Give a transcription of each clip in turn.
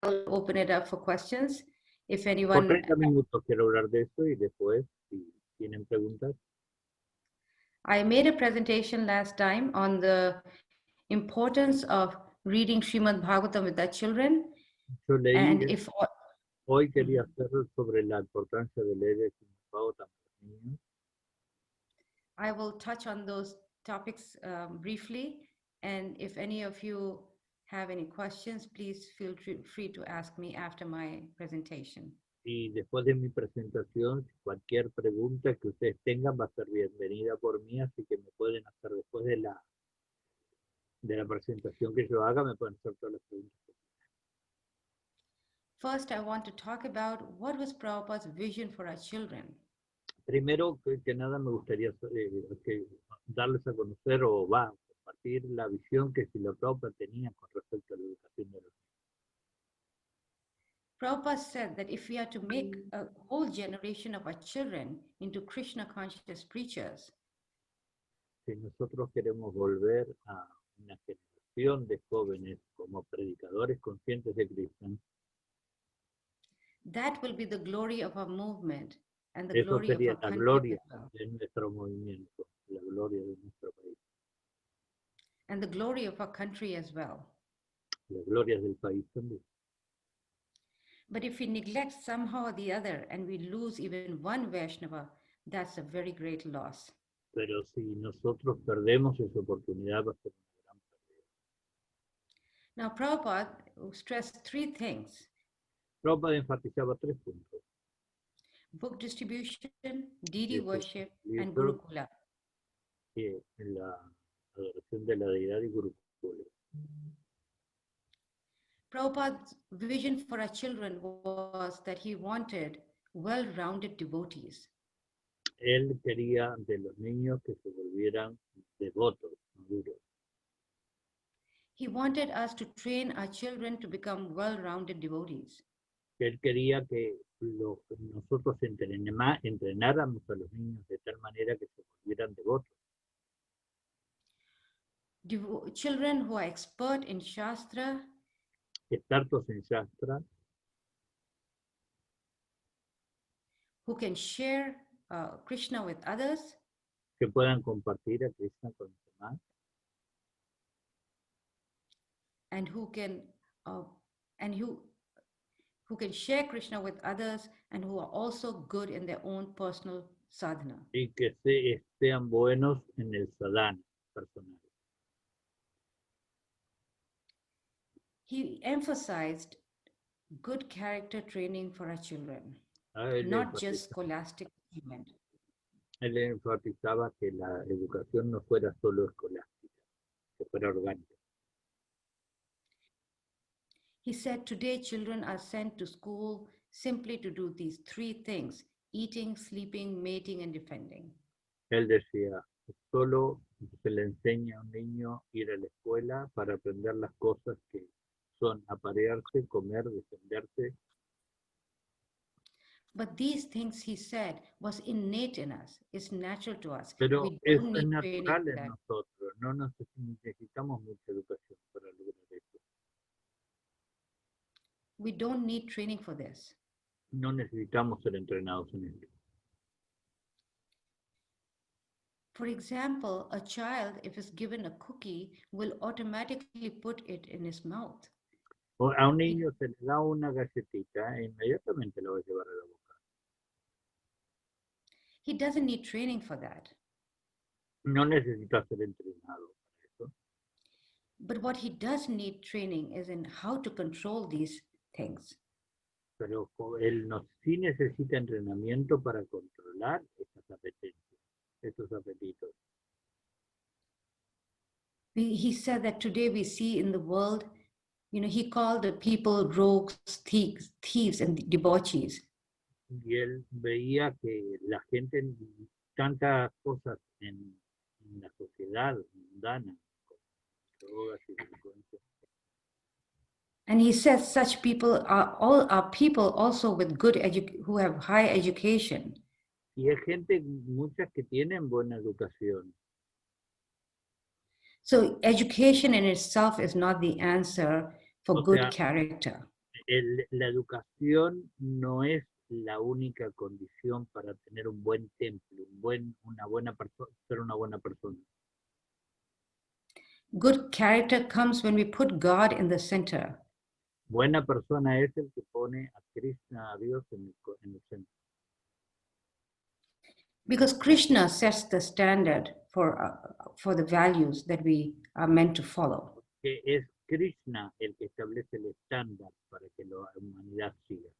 open it up for questions. If Por anyone, 30 minutos quiero hablar de eso y después, si tienen preguntas. I made a presentation last time on the importance of reading Srimad-bhagavatam with our children. Yo leí, And if hoy quería hacer sobre la importancia de leer el Srimad-bhagavatam para los niños. I will touch on those topics briefly. And if any of you have any questions, please feel free to ask me after my presentation. Y después de mi presentación, cualquier pregunta que ustedes tengan va a ser bienvenida por mí, así que me pueden hacer después de la presentación que yo haga, me pueden hacer todas las preguntas. First, I want to talk about what was Prabhupada's vision for our children. Primero que nada me gustaría darles a conocer o compartir la visión que Srila Prabhupada tenía con respecto a la educación de los niños. Prabhupada said that if we are to make a whole generation of our children into Krishna conscious preachers, si nosotros queremos volver a una generación de jóvenes como predicadores conscientes de Krishna, that will be the glory of our movement and the eso glory of sería our la country gloria as well, de nuestro movimiento, la gloria de nuestro país, and the glory of our country as well. la gloria del país también. But if we neglect somehow or the other and we lose even one Vaishnava, that's a very great loss. Pero si nosotros perdemos esa oportunidad, va a ser una gran pérdida. Now, Prabhupada stressed three things: Prabhupada enfatizaba 3 puntos. book distribution, deity worship, and Libros, Gurukula. La adoración de la deidad y Gurukula. Prabhupada's vision for our children was that he wanted well-rounded devotees. Él quería de los niños que se volvieran devotos, maduros. He wanted us to train our children to become well-rounded devotees. Él quería que nosotros entrenáramos a los niños de tal manera que se volvieran devotos. Children who are expert in Shastra, expertos en Shastra, who can share Krishna with others, que puedan compartir a Krishna con los demás, and who can share Krishna with others, and who are also good in their own personal sadhana. y que sean buenos en el sadhana personal. He emphasized good character training for our children, not just scholastic achievement. Él enfatizaba que la educación no fuera solo escolástica, que fuera orgánica. He said today children are sent to school simply to do these 3 things: eating, sleeping, mating, and defending. Él decía, solo se le enseña a un niño ir a la escuela para aprender las cosas que son aparearse, comer, defenderse. But these things, he said, was innate in us. It's natural to us. Pero We es don't need natural training en for that. nosotros, no necesitamos mucha educación para lograr eso. We don't need training for this. No necesitamos ser entrenados en esto. For example, a child, if is given a cookie, will automatically put it in his mouth. A un niño se le da una galletita e inmediatamente la va a llevar a la boca. He doesn't need training for that. No necesita ser entrenado para eso. But what he does need training is in how to control these things. Pero él sí necesita entrenamiento para controlar estas apetencias, estos apetitos. He said that today we see in the world, he called the people rogues, thieves, and debauchees. Y él veía que la gente, tantas cosas en la sociedad mundana, como drogas y delincuencia. And he says such people are people also with good who have high education. Y hay gente, muchas que tienen buena educación. So education in itself is not the answer for good character. La educación no es la única condición para tener un buen templo, una buena persona, ser una buena persona. Good character comes when we put God in the center. Buena persona es el que pone a Krishna, a Dios, en el centro. Because Krishna sets the standard for the values that we are meant to follow. Que es Krishna el que establece el estándar para que la humanidad siga.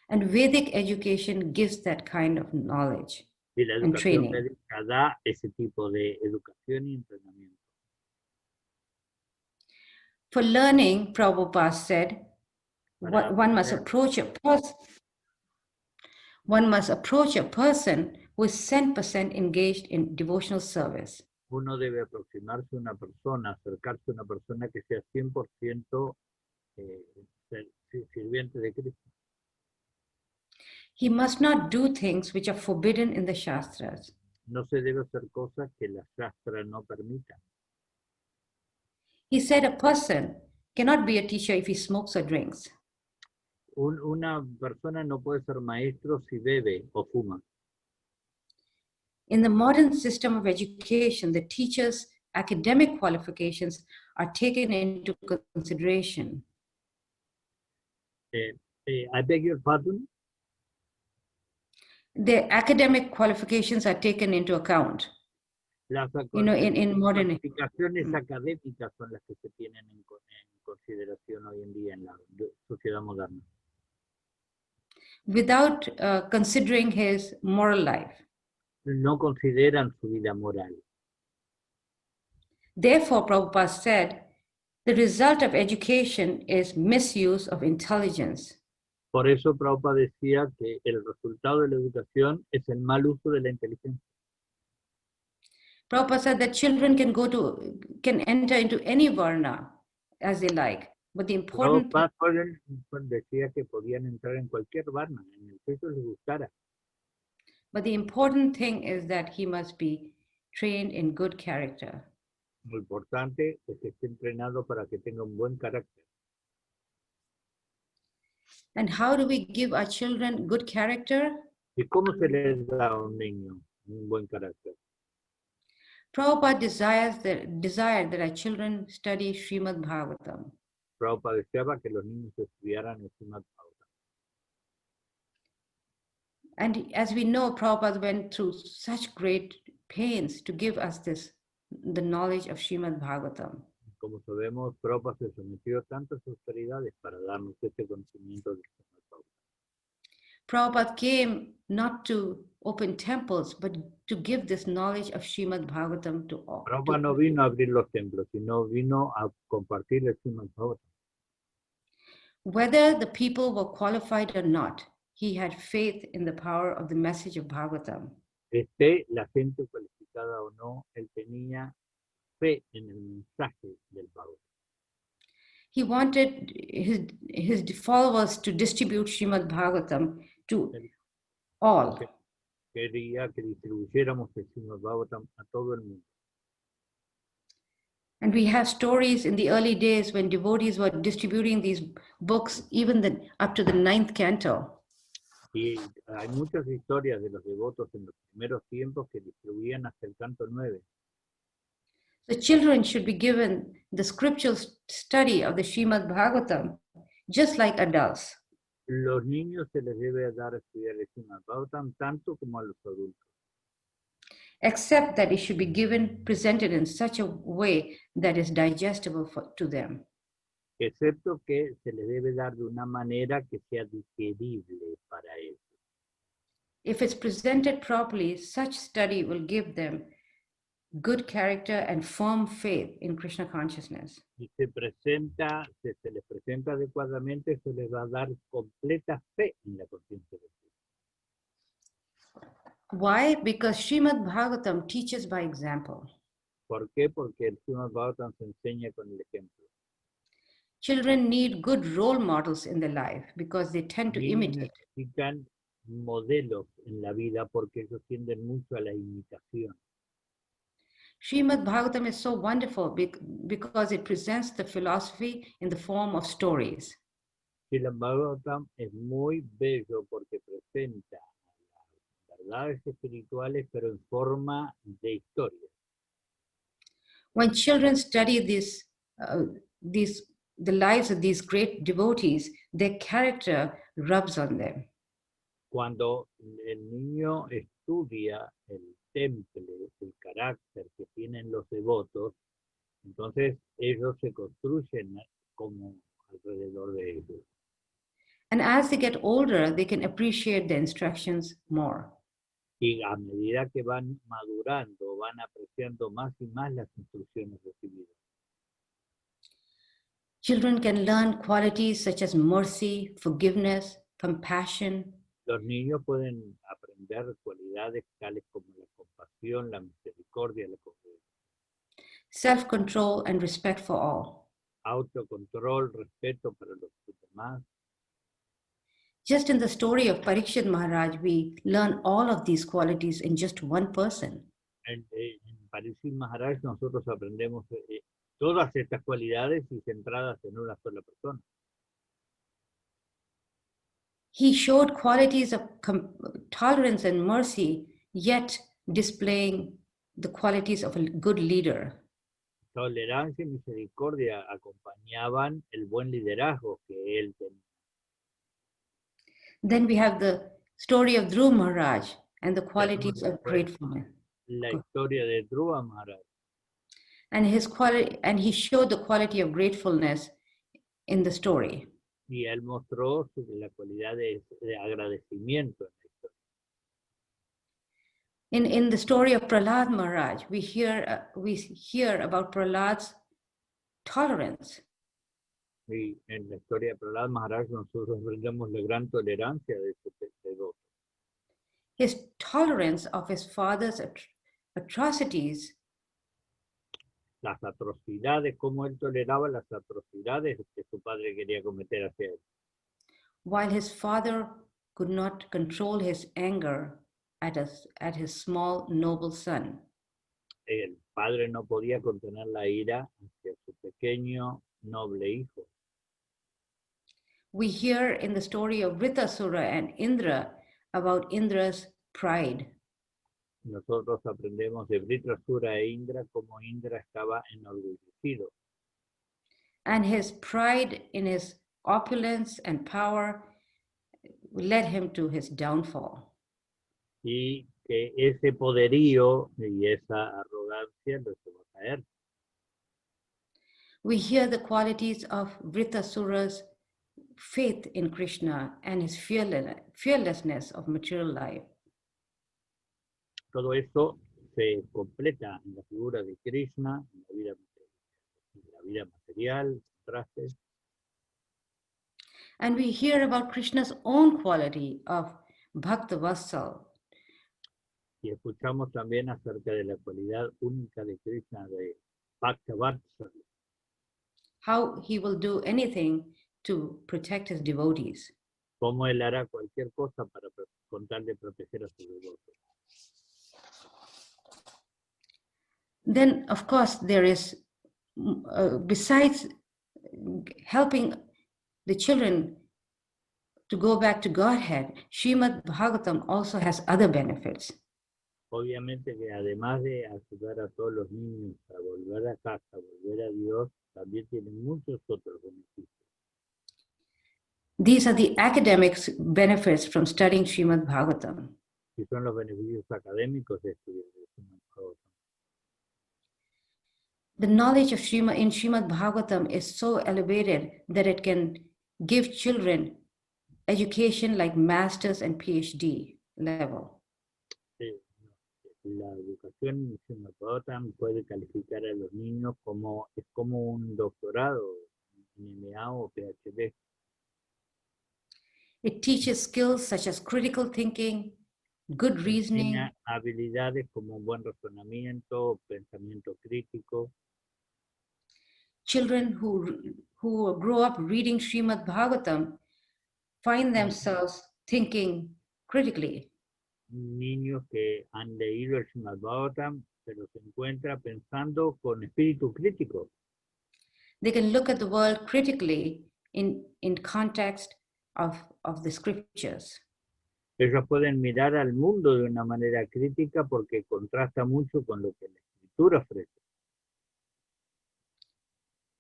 And Vedic education gives that kind of knowledge Y la and educación training. médica da ese tipo de educación y entrenamiento. For learning, Prabhupada said, one must approach a person who is 100% engaged in devotional service. Uno debe aproximarse a una persona, acercarse a una persona que sea 100% sirviente de Cristo. He must not do things which are forbidden in the Shastras. No se debe hacer cosas que la Shastra no permita. He said a person cannot be a teacher if he smokes or drinks. Una persona no puede ser maestro si bebe o fuma. In the modern system of education, the teacher's academic qualifications are taken into consideration. I beg your pardon? The academic qualifications are taken into account. Las in modern cualificaciones académicas son las que se tienen en consideración hoy en día en la sociedad moderna. Without considering his moral life. No consideran su vida moral. Therefore, Prabhupada said, the result of education is misuse of intelligence. Por eso Prabhupada decía que el resultado de la educación es el mal uso de la inteligencia. Prabhupada said that children can enter into any varna as they like, but the important Prabhupada decía que podían entrar en cualquier varna, en el que eso les gustara. But the important thing is that he must be trained in good character. Lo importante es que esté entrenado para que tenga un buen carácter. And how do we give our children good character? ¿Y cómo se le da a un niño un buen carácter? Prabhupada desired that our children study Srimad-bhagavatam. Prabhupada deseaba que los niños estudiaran el Srimad-bhagavatam. And as we know, Prabhupada went through such great pains to give us the knowledge of Srimad-bhagavatam. Como sabemos, Prabhupada se sometió a tantas austeridades para darnos este conocimiento del Srimad-bhagavatam. Prabhupada came not to open temples, but to give this knowledge of Srimad-bhagavatam to all. Prabhupada no vino a abrir los templos, sino vino a compartir el Srimad-bhagavatam. Whether the people were qualified or not, he had faith in the power of the message of Bhagavatam. Esté la gente cualificada o no, él tenía fe en el mensaje del Bhagavatam. He wanted his followers to distribute Srimad Bhagavatam to all. Quería que distribuyéramos el Srimad-bhagavatam a todo el mundo. And we have stories in the early days when devotees were distributing these books even up to the 9th canto. Y hay muchas historias de los devotos en los primeros tiempos que distribuían hasta el canto 9. The children should be given the scriptural study of the Srimad Bhagavatam, just like adults. Los niños se les debe dar a estudiar el Srimad-bhagavatam tanto como a los adultos. Except that it should be presented in such a way that is digestible to them. Excepto que se les debe dar de una manera que sea digerible para ellos. If it's presented properly, such study will give them good character and firm faith in Krishna consciousness. Si se les presenta adecuadamente, eso les va a dar completa fe en la conciencia de Dios. Why? Because Srimad Bhagavatam teaches by example. ¿Por qué? Porque el Srimad-bhagavatam se enseña con el ejemplo. Children need good role models in their life because they tend to imitate. Necesitan modelos en la vida porque ellos tienden mucho a la imitación. Srimad-bhagavatam is so wonderful because it presents the philosophy in the form of stories. Srimad-bhagavatam es muy bello porque presenta las verdades espirituales, pero en forma de historia. When children study the lives of these great devotees, their character rubs on them. Cuando el niño estudia el temple, el carácter que tienen los devotos, entonces ellos se construyen como alrededor de ellos. And as they get older, they can appreciate the instructions more. Y a medida que van madurando, van apreciando más y más las instrucciones recibidas. Children can learn qualities such as mercy, forgiveness, compassion. Los niños pueden aprender cualidades tales como la compasión, la misericordia, la comprensión, Self-control and respect for all. autocontrol, respeto para los demás. Just in the story of Parikshit Maharaj, we learn all of these qualities in just one person. En Parikshit Maharaj nosotros aprendemos todas estas cualidades y centradas en una sola persona. He showed qualities of tolerance and mercy, yet displaying the qualities of a good leader. Tolerancia y misericordia acompañaban el buen liderazgo que él tenía. Then we have the story of Dhruv Maharaj and the qualities of gratefulness. La historia de Dhruva Maharaj. And he showed the quality of gratefulness in the story. Y él mostró la cualidad de agradecimiento en la historia. In the story of Prahlad Maharaj, we hear about Prahlad's tolerance. Y en la historia de Prahlad Maharaj nosotros aprendemos la gran tolerancia de este devoto. His tolerance of his father's atrocities. Las atrocidades, cómo él toleraba las atrocidades que su padre quería cometer hacia él. While his father could not control his anger at his small, noble son. El padre no podía contener la ira hacia su pequeño, noble hijo. We hear in the story of Vritasura and Indra about Indra's pride. Nosotros aprendemos de Vritasura e Indra como Indra estaba enorgullecido. And his pride in his opulence and power led him to his downfall. Y que ese poderío y esa arrogancia lo llevó a caer. We hear the qualities of Vritasura's faith in Krishna and his fearlessness of material life. Todo eso se completa en la figura de Krishna, en la vida material, contrastes. And we hear about Krishna's own quality of Bhakta Vatsal. Y escuchamos también acerca de la cualidad única de Krishna, de Bhakta Vatsal. How he will do anything to protect his devotees. Cómo él hará cualquier cosa para con tal de proteger a sus devotos. Then, of course, there is, besides helping the children to go back to Godhead, Srimad-bhagavatam also has other benefits. Obviamente que además de ayudar a todos los niños a volver a casa, a volver a Dios, también tiene muchos otros beneficios. These are the academic benefits from studying Srimad-bhagavatam. Y son los beneficios académicos de estudiar el Srimad-bhagavatam. The knowledge of in Srimad-bhagavatam is so elevated that it can give children education like master's and PhD level. La educación en Srimad-bhagavatam puede calificar a los niños como un doctorado, MA o PhD. It teaches skills such as critical thinking, good reasoning. Enseña habilidades como buen razonamiento, pensamiento crítico. Children who grow up reading Srimad-bhagavatam find themselves thinking critically. Niños que han leído el Srimad-bhagavatam pero se encuentra pensando con espíritu crítico. They can look at the world critically in context of the scriptures. Ellos pueden mirar al mundo de una manera crítica porque contrasta mucho con lo que la escritura ofrece.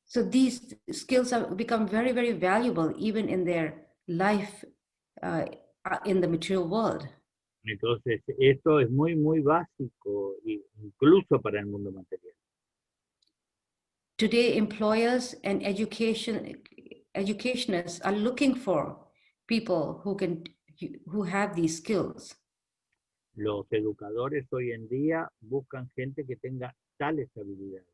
So these skills have become very, very valuable even in their life in the material world. Entonces, esto es muy, muy básico, incluso para el mundo material. Today, employers and educationists are looking for people who have these skills. Los educadores hoy en día buscan gente que tenga tales habilidades.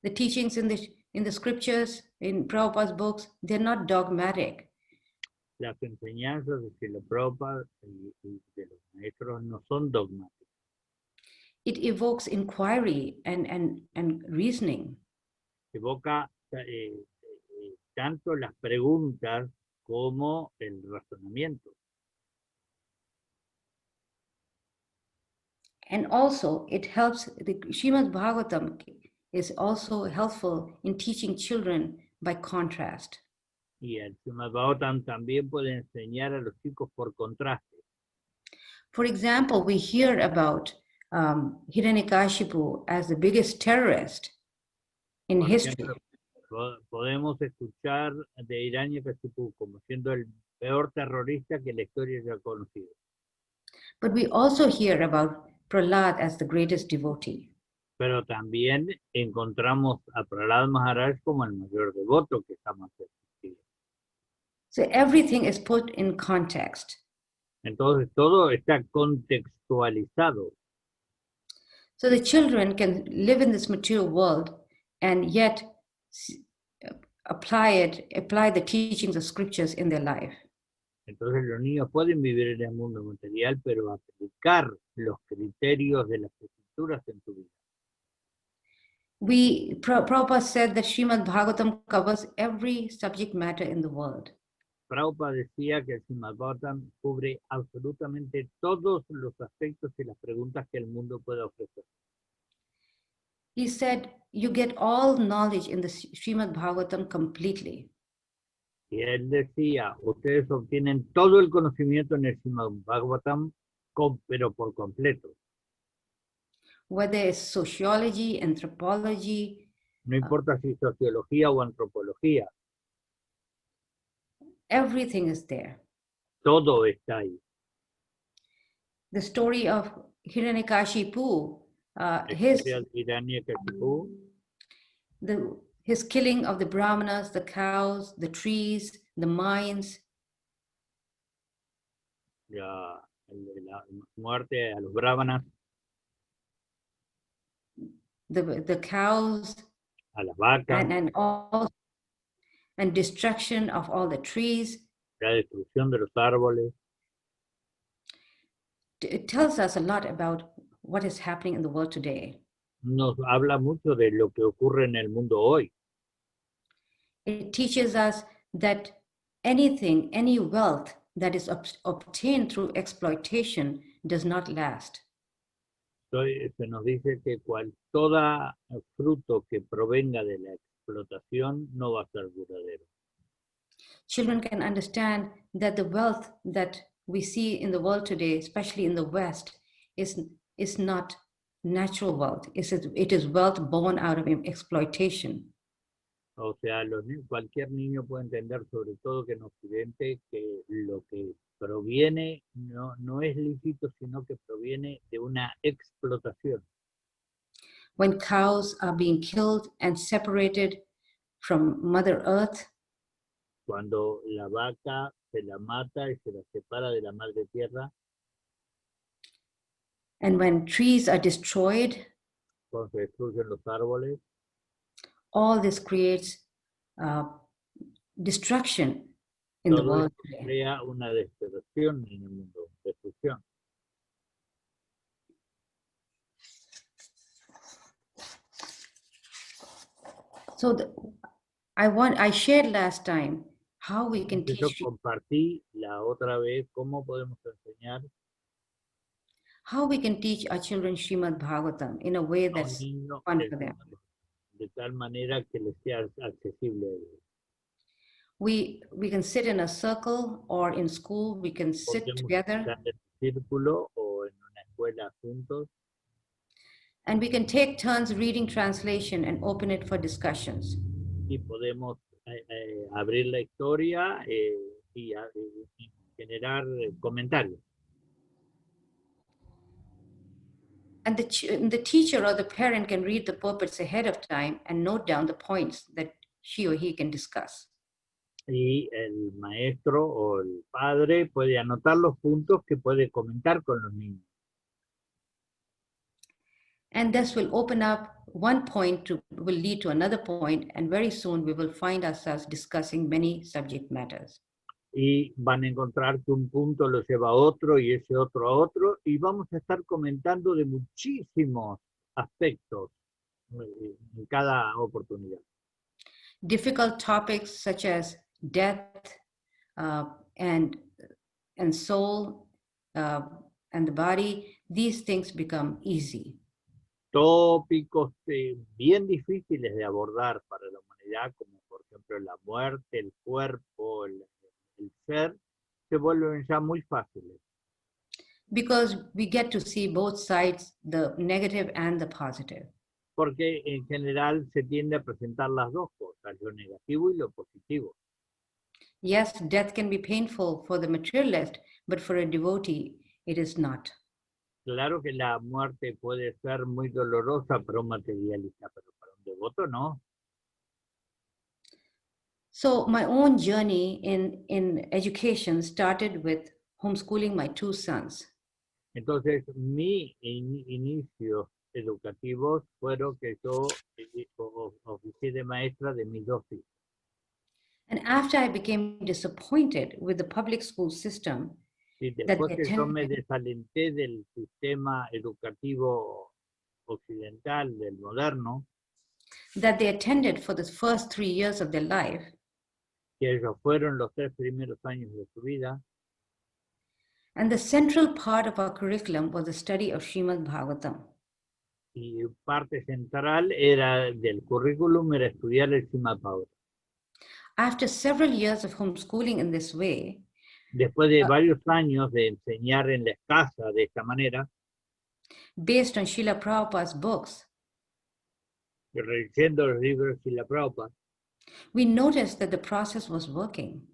The teachings in the scriptures, in Prabhupada's books, they're not dogmatic. Las enseñanzas de Srila Prabhupada y de los maestros no son dogmáticas. It evokes inquiry and reasoning. Evoca tanto las preguntas como el razonamiento. And also, it helps, the Srimad-bhagavatam is also helpful in teaching children by contrast. Y el Srimad-bhagavatam también puede enseñar a los chicos por contraste. For example, we hear about Hiranyakashipu as the biggest terrorist in Por history. ejemplo, podemos escuchar de Hiranyakashipu como siendo el peor terrorista que la historia ya ha conocido. But we also hear about Prahlad as the greatest devotee. Pero también encontramos a Prahlad Maharaj como el mayor devoto que jamás existido. So everything is put in context. Entonces todo está contextualizado. So the children can live in this material world and yet apply the teachings of scriptures in their life. Entonces los niños pueden vivir en el mundo material, pero aplicar los criterios de las escrituras en su vida. Prabhupada said that Srimad-bhagavatam covers every subject matter in the world. Prabhupada decía que el Srimad-bhagavatam cubre absolutamente todos los aspectos y las preguntas que el mundo puede ofrecer. He said, you get all knowledge in the Srimad-bhagavatam completely. Y él decía, ustedes obtienen todo el conocimiento en el Srimad-bhagavatam, pero por completo. Whether it's sociology, anthropology. No importa si sociología o antropología. Everything is there. Todo está ahí. The story of Hiranyakashipu, his killing of the brahmanas, the cows, the trees, the mines. La muerte a los brahmanas. The cows. A las vacas. And destruction of all the trees. La destrucción de los árboles. It tells us a lot about what is happening in the world today. Nos habla mucho de lo que ocurre en el mundo hoy. It teaches us that any wealth that is obtained through exploitation does not last. Se nos dice que todo fruto que provenga de la explotación no va a ser duradero. Children can understand that the wealth that we see in the world today, especially in the West, is not natural wealth. It is wealth born out of exploitation. O sea, cualquier niño puede entender, sobre todo que en Occidente, que lo que proviene no es lícito, sino que proviene de una explotación. When cows are being killed and separated from Mother Earth. Cuando la vaca se la mata y se la separa de la madre tierra. And when trees are destroyed. Cuando se destruyen los árboles. All this creates destruction in the world today. Crea una destrucción en el mundo, destrucción. So I shared last time how we can teach. Yo compartí la otra vez cómo podemos enseñar. how we can teach our children Srimad-bhagavatam in a way a un that's niño fun for them. de tal manera que le sea accesible a ellos. We can sit in a circle, or in school we can sit Podemos together estar en círculo o en una escuela juntos and we can take turns reading translation and open it for discussions. y podemos abrir la historia y generar comentarios. And the teacher or the parent can read the purports ahead of time and note down the points that she or he can discuss. Y el maestro o el padre puede anotar los puntos que puede comentar con los niños. And this will open up one point will lead to another point, and very soon we will find ourselves discussing many subject matters. Y van a encontrar que un punto lo lleva a otro y ese otro a otro, y vamos a estar comentando de muchísimos aspectos en cada oportunidad. Difficult topics such as death and soul and the body, these things become easy. Tópicos bien difíciles de abordar para la humanidad, como por ejemplo la muerte, el cuerpo, el ser, se vuelven ya muy fáciles. Because we get to see both sides, the negative and the positive. Porque en general se tiende a presentar las dos cosas, lo negativo y lo positivo. Yes, death can be painful for the materialist, but for a devotee, it is not. Claro que la muerte puede ser muy dolorosa para un materialista, pero para un devoto no. So my own journey in education started with homeschooling my two sons. Entonces, mi inicio educativos fueron que yo oficié de maestra de mis dos hijos. And after I became disappointed with the public school system, Y después que yo me desalenté del sistema educativo occidental, del moderno, that they attended for the first 3 years of their life, que ellos fueron los 3 primeros años de su vida, and the central part of our curriculum was the study of Srimad-bhagavatam. y parte central era del currículum era estudiar el Srimad-bhagavatam. After several years of homeschooling in this way, después de varios años de enseñar en la casa de esta manera, based on Srila Prabhupada's books, leyendo los libros de la Prabhupada, we noticed that the process was working.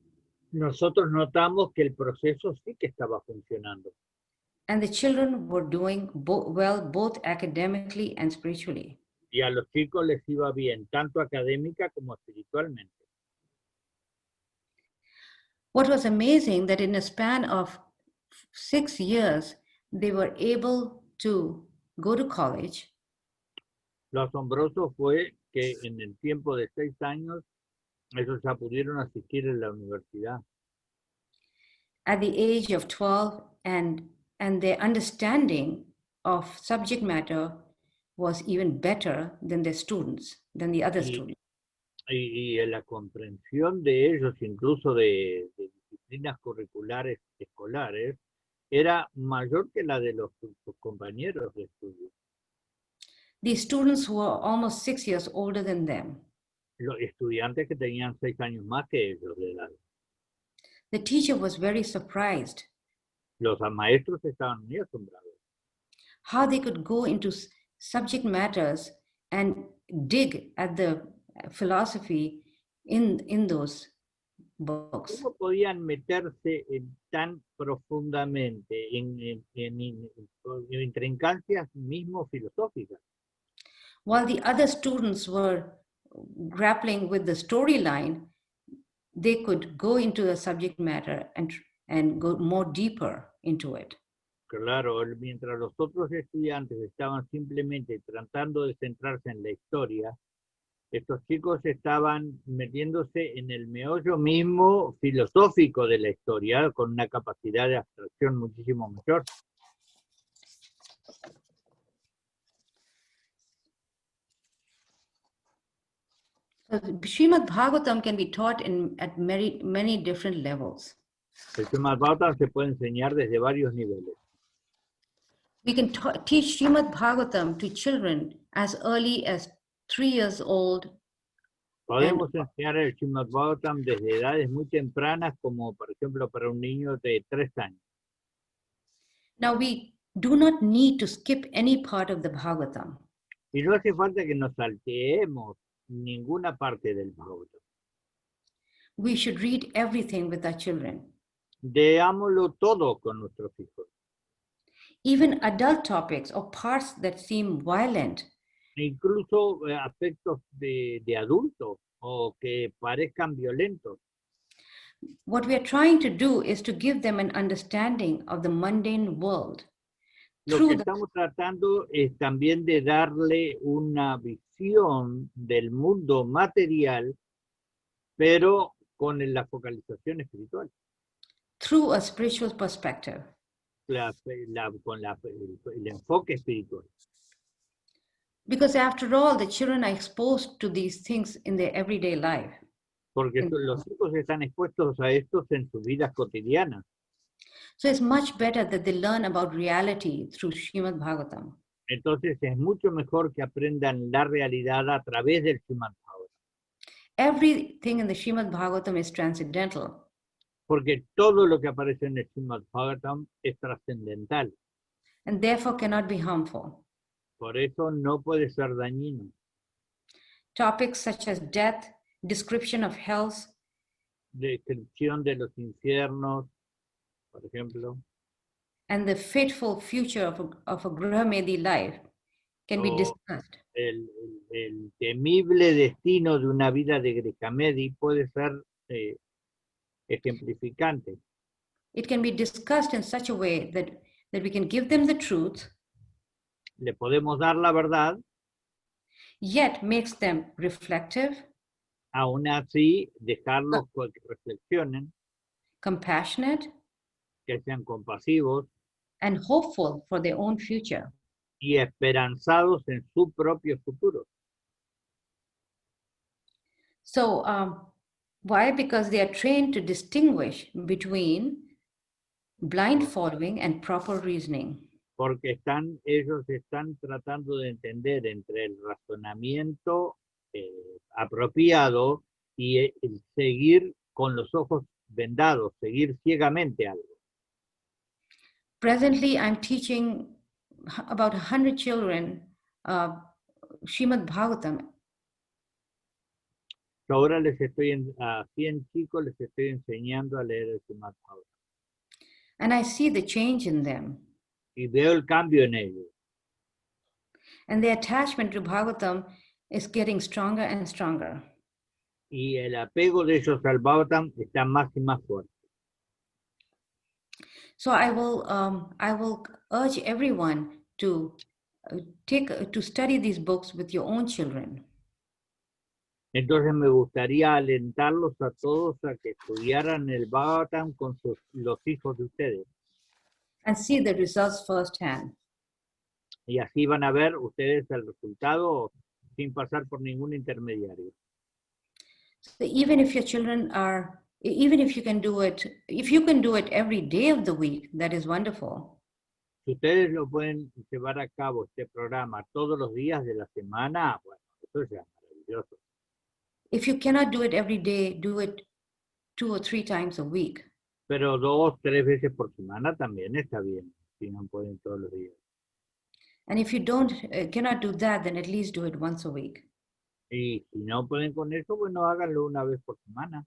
nosotros notamos que el proceso sí que estaba funcionando. And the children were doing well, both academically and spiritually. Y a los chicos les iba bien, tanto académica como espiritualmente. What was amazing that in a span of 6 years, they were able to go to college. Lo asombroso fue que en el tiempo de 6 años, ellos ya pudieron asistir a la universidad. At the age of 12, and their understanding of subject matter was even better than their students, than the other students. Y la comprensión de ellos, incluso de disciplinas curriculares escolares, era mayor que la de sus compañeros de estudio. These students were almost 6 years older than them. Los estudiantes que tenían 6 años más que ellos de edad. The teacher was very surprised. Los maestros estaban muy asombrados. How they could go into subject matters and dig at the philosophy in those books. ¿Cómo podían meterse tan profundamente en intrincancias mismo filosóficas? While the other students were grappling with the storyline, they could go into the subject matter and go more deeper into it. Claro, mientras los otros estudiantes estaban simplemente tratando de centrarse en la historia, estos chicos estaban metiéndose en el meollo mismo filosófico de la historia, con una capacidad de abstracción muchísimo mayor. Srimad-bhagavatam can be taught at many different levels. El Srimad-bhagavatam se puede enseñar desde varios niveles. We can teach Srimad-bhagavatam to children as early as 3 years old. Podemos enseñar el Srimad-bhagavatam desde edades muy tempranas, como por ejemplo para un niño de 3 años. Now, we do not need to skip any part of the Bhagavatam. Y no hace falta que nos salteemos ninguna parte del Bhagavatam. We should read everything with our children. Leámoslo todo con nuestros hijos. Even adult topics or parts that seem violent. Incluso aspectos de adultos o que parezcan violentos. What we are trying to do is to give them an understanding of the mundane world. Lo que estamos tratando es también de darle una visión del mundo material, pero con la focalización espiritual. Through a spiritual perspective. Con el enfoque espiritual. Because after all, the children are exposed to these things in their everyday life. Porque los hijos están expuestos a estos en sus vidas cotidianas. So it's much better that they learn about reality through Srimad-bhagavatam. Entonces es mucho mejor que aprendan la realidad a través del Srimad-bhagavatam. Everything in the Srimad-bhagavatam is transcendental. Porque todo lo que aparece en el Srimad-bhagavatam es trascendental. And therefore cannot be harmful. Por eso no puede ser dañino. Topics such as death, description of hells, descripción de los infiernos, por ejemplo, and the fateful future of a Grahamedi life can be discussed. El temible destino de una vida de Grahamedi puede ser ejemplificante. It can be discussed in such a way that we can give them the truth. Le podemos dar la verdad. Yet makes them reflective. Aún así, dejarlos que reflexionen. Compassionate. Que sean compasivos. And hopeful for their own future. Y esperanzados en su propio futuro. So, why? Because they are trained to distinguish between blind following and proper reasoning. Porque ellos están tratando de entender entre el razonamiento apropiado y el seguir con los ojos vendados, seguir ciegamente algo. Presently, I'm teaching about 100 children Srimad-bhagavatam. Ahora a 100 chicos les estoy enseñando a leer el Srimad-bhagavatam. And I see the change in them. Y veo el cambio en ellos. And the attachment to Bhagavatam is getting stronger and stronger. Y el apego de ellos al Bhagavatam está más y más fuerte. So I will urge everyone to study these books with your own children. Entonces me gustaría alentarlos a todos a que estudiaran el Bhagavatam con los hijos de ustedes. And see the results firsthand. Y así van a ver ustedes el resultado sin pasar por ningún intermediario. So even if your children even if you can do it every day of the week, that is wonderful. Si ustedes lo pueden llevar a cabo este programa todos los días de la semana, bueno, eso ya es maravilloso. If you cannot do it every day, do it 2 or 3 times a week. Pero 2, 3 veces por semana también está bien, si no pueden todos los días. And if you cannot do that, then at least do it once a week. Y si no pueden con eso, bueno, háganlo una vez por semana.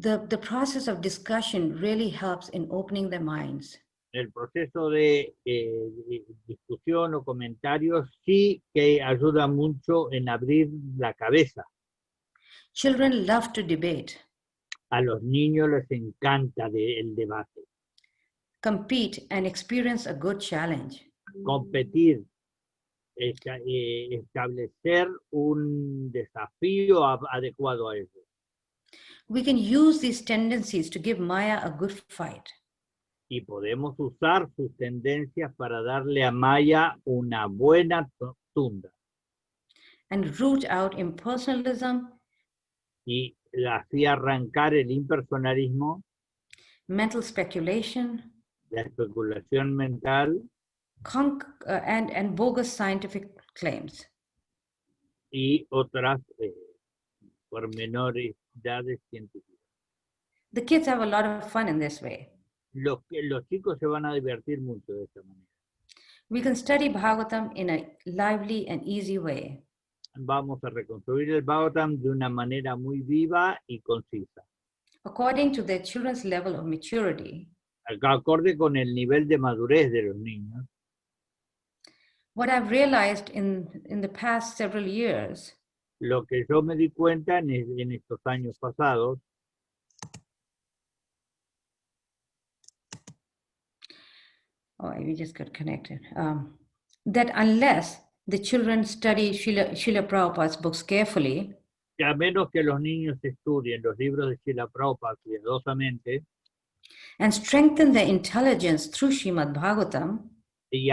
The process of discussion really helps in opening their minds. El proceso de discusión o comentarios sí que ayuda mucho en abrir la cabeza. Children love to debate. A los niños les encanta el debate. Compete and experience a good challenge. Competir, establecer un desafío adecuado a eso. We can use these tendencies to give Maya a good fight. Y podemos usar sus tendencias para darle a Maya una buena tunda. And root out impersonalism. Y así arrancar el impersonalismo. mental speculation, la especulación mental and bogus scientific claims. y otras pormenoridades científicas. The kids have a lot of fun in this way. Los chicos se van a divertir mucho de esta manera. We can study Bhagavatam in a lively and easy way. Vamos a reconstruir el Bhagavatam de una manera muy viva y concisa, According to their children's level of maturity. acorde con el nivel de madurez de los niños. What I've realized in the past several years. Lo que yo me di cuenta en estos años pasados. Oh, we just got connected. That unless the children study Srila Prabhupada's books carefully, Que a menos que los niños estudien los libros de Srila Prabhupada cuidadosamente and strengthen their intelligence through Srimad-bhagavatam, y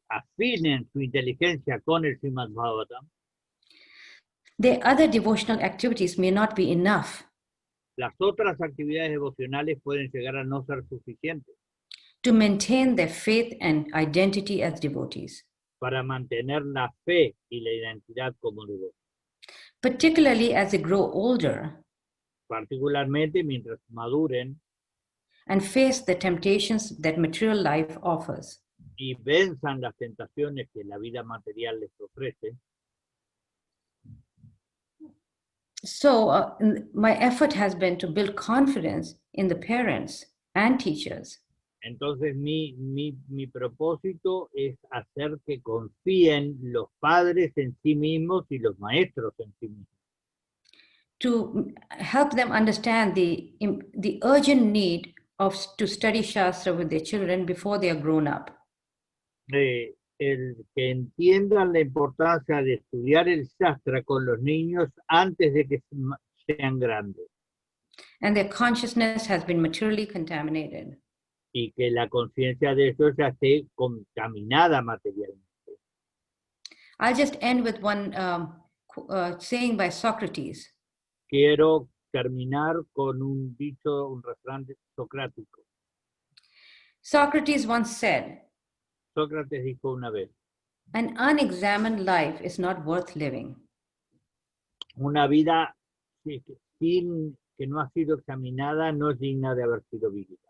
afinen su inteligencia con el Srimad-bhagavatam, their other devotional activities may not be enough. Las otras actividades devocionales pueden llegar a no ser suficientes To maintain their faith and identity as devotees. Para mantener la fe y la identidad como devotos. Particularly as they grow older. Particularmente mientras maduren. And face the temptations that material life offers. Y venzan las tentaciones que la vida material les ofrece. So my effort has been to build confidence in the parents and teachers. Entonces mi propósito es hacer que confíen los padres en sí mismos y los maestros en sí mismos. To help them understand the urgent need to study Shastra with their children before they are grown up. El que entiendan la importancia de estudiar el Shastra con los niños antes de que sean grandes. And their consciousness has been materially contaminated. Y que la conciencia de ellos ya esté contaminada materialmente. I'll just end with one saying by Socrates. Quiero terminar con un dicho, un refrán socrático. Socrates once said, Sócrates dijo una vez, an unexamined life is not worth living. Una vida sin que no ha sido examinada no es digna de haber sido vivida.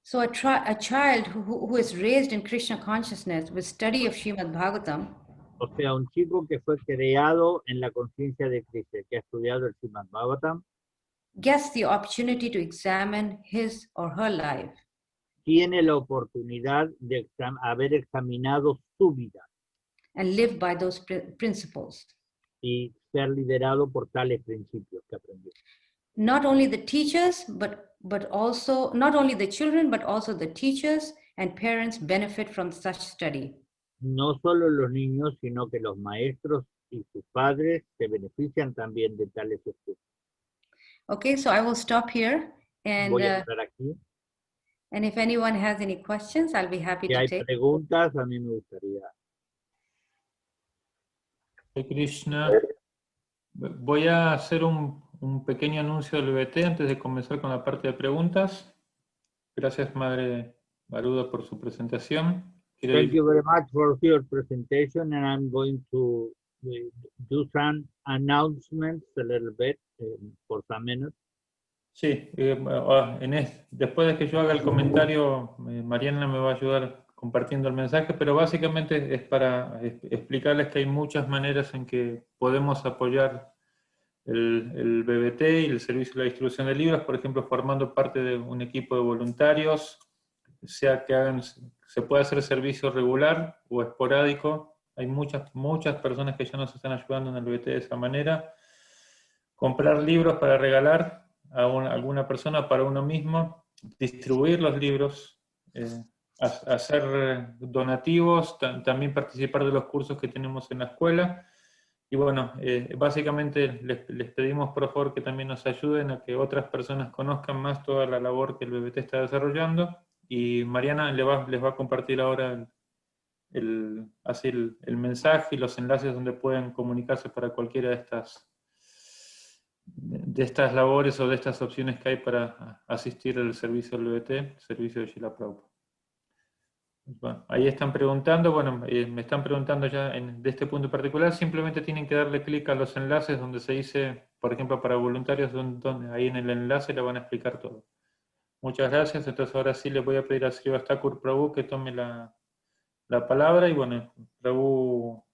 So a child who is raised in Krishna consciousness with study of Srimad-bhagavatam, o sea, un chico que fue creado en la conciencia de Krishna, que ha estudiado el Srimad-bhagavatam, gets the opportunity to examine his or her life. Tiene la oportunidad de haber examinado su vida. And live by those principles. Y ser liderado por tales principios que aprendió. Not only the teachers, but also, not only the children, but also the teachers and parents benefit from such study. No solo los niños, sino que los maestros y sus padres se benefician también de tales estudios. Okay, so I will stop here. And, voy a parar aquí. And if anyone has any questions, I'll be happy Si to hay take. preguntas, a mí me gustaría. Krishna, voy a hacer un pequeño anuncio del VT antes de comenzar con la parte de preguntas. Gracias, Madre Aruddha, por su presentación. Thank you very much for your presentation, and I'm going to do some announcements a little bit for some minutes. Sí, después de que yo haga el comentario, Mariana me va a ayudar compartiendo el mensaje, pero básicamente es para explicarles que hay muchas maneras en que podemos apoyar el BBT y el servicio de la distribución de libros, por ejemplo, formando parte de un equipo de voluntarios, sea que se puede hacer servicio regular o esporádico. Hay muchas personas que ya nos están ayudando en el BBT de esa manera. Comprar libros para regalar a alguna persona, para uno mismo, distribuir los libros, hacer donativos, también participar de los cursos que tenemos en la escuela. Y bueno, básicamente les pedimos por favor que también nos ayuden a que otras personas conozcan más toda la labor que el BBT está desarrollando. Y Mariana les va a compartir ahora el mensaje y los enlaces donde pueden comunicarse para cualquiera de estas de estas labores o de estas opciones que hay para asistir al servicio LBT, servicio de Srila Prabhupada. Bueno, ahí están preguntando, bueno, me están preguntando ya de este punto particular, simplemente tienen que darle clic a los enlaces donde se dice, por ejemplo, para voluntarios, donde ahí en el enlace le van a explicar todo. Muchas gracias, entonces ahora sí le voy a pedir a Srivas Thakur Prabhu que tome la palabra, y bueno, Prabhu,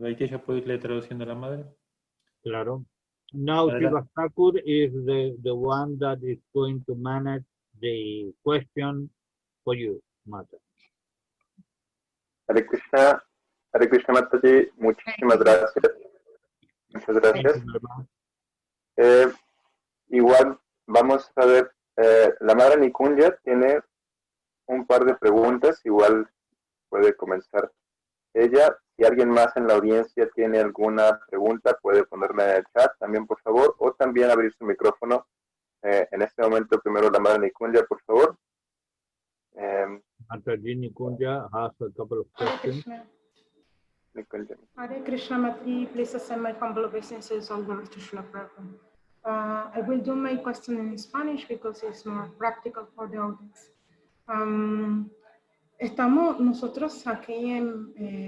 ahí que ella puede irle traduciendo a la madre. Claro. Now, Adelante. Thakur is the one that is going to manage the question for you, Mata. Hare Krishna Mataji, muchísimas gracias. Muchas gracias. Igual vamos a ver, la madre Nikunja tiene un par de preguntas, igual puede comenzar ella. Si alguien más en la audiencia tiene alguna pregunta, puede ponerla en el chat también, por favor, o también abrir su micrófono. En este momento, primero la madre Nikunja, por favor. Mataji Nikunja has a couple of questions. Hare Krishna Mati, please accept my humble obeisances all glory to Srila Prabhupada. I will do my question in Spanish because it's more practical for the audience. Estamos nosotros aquí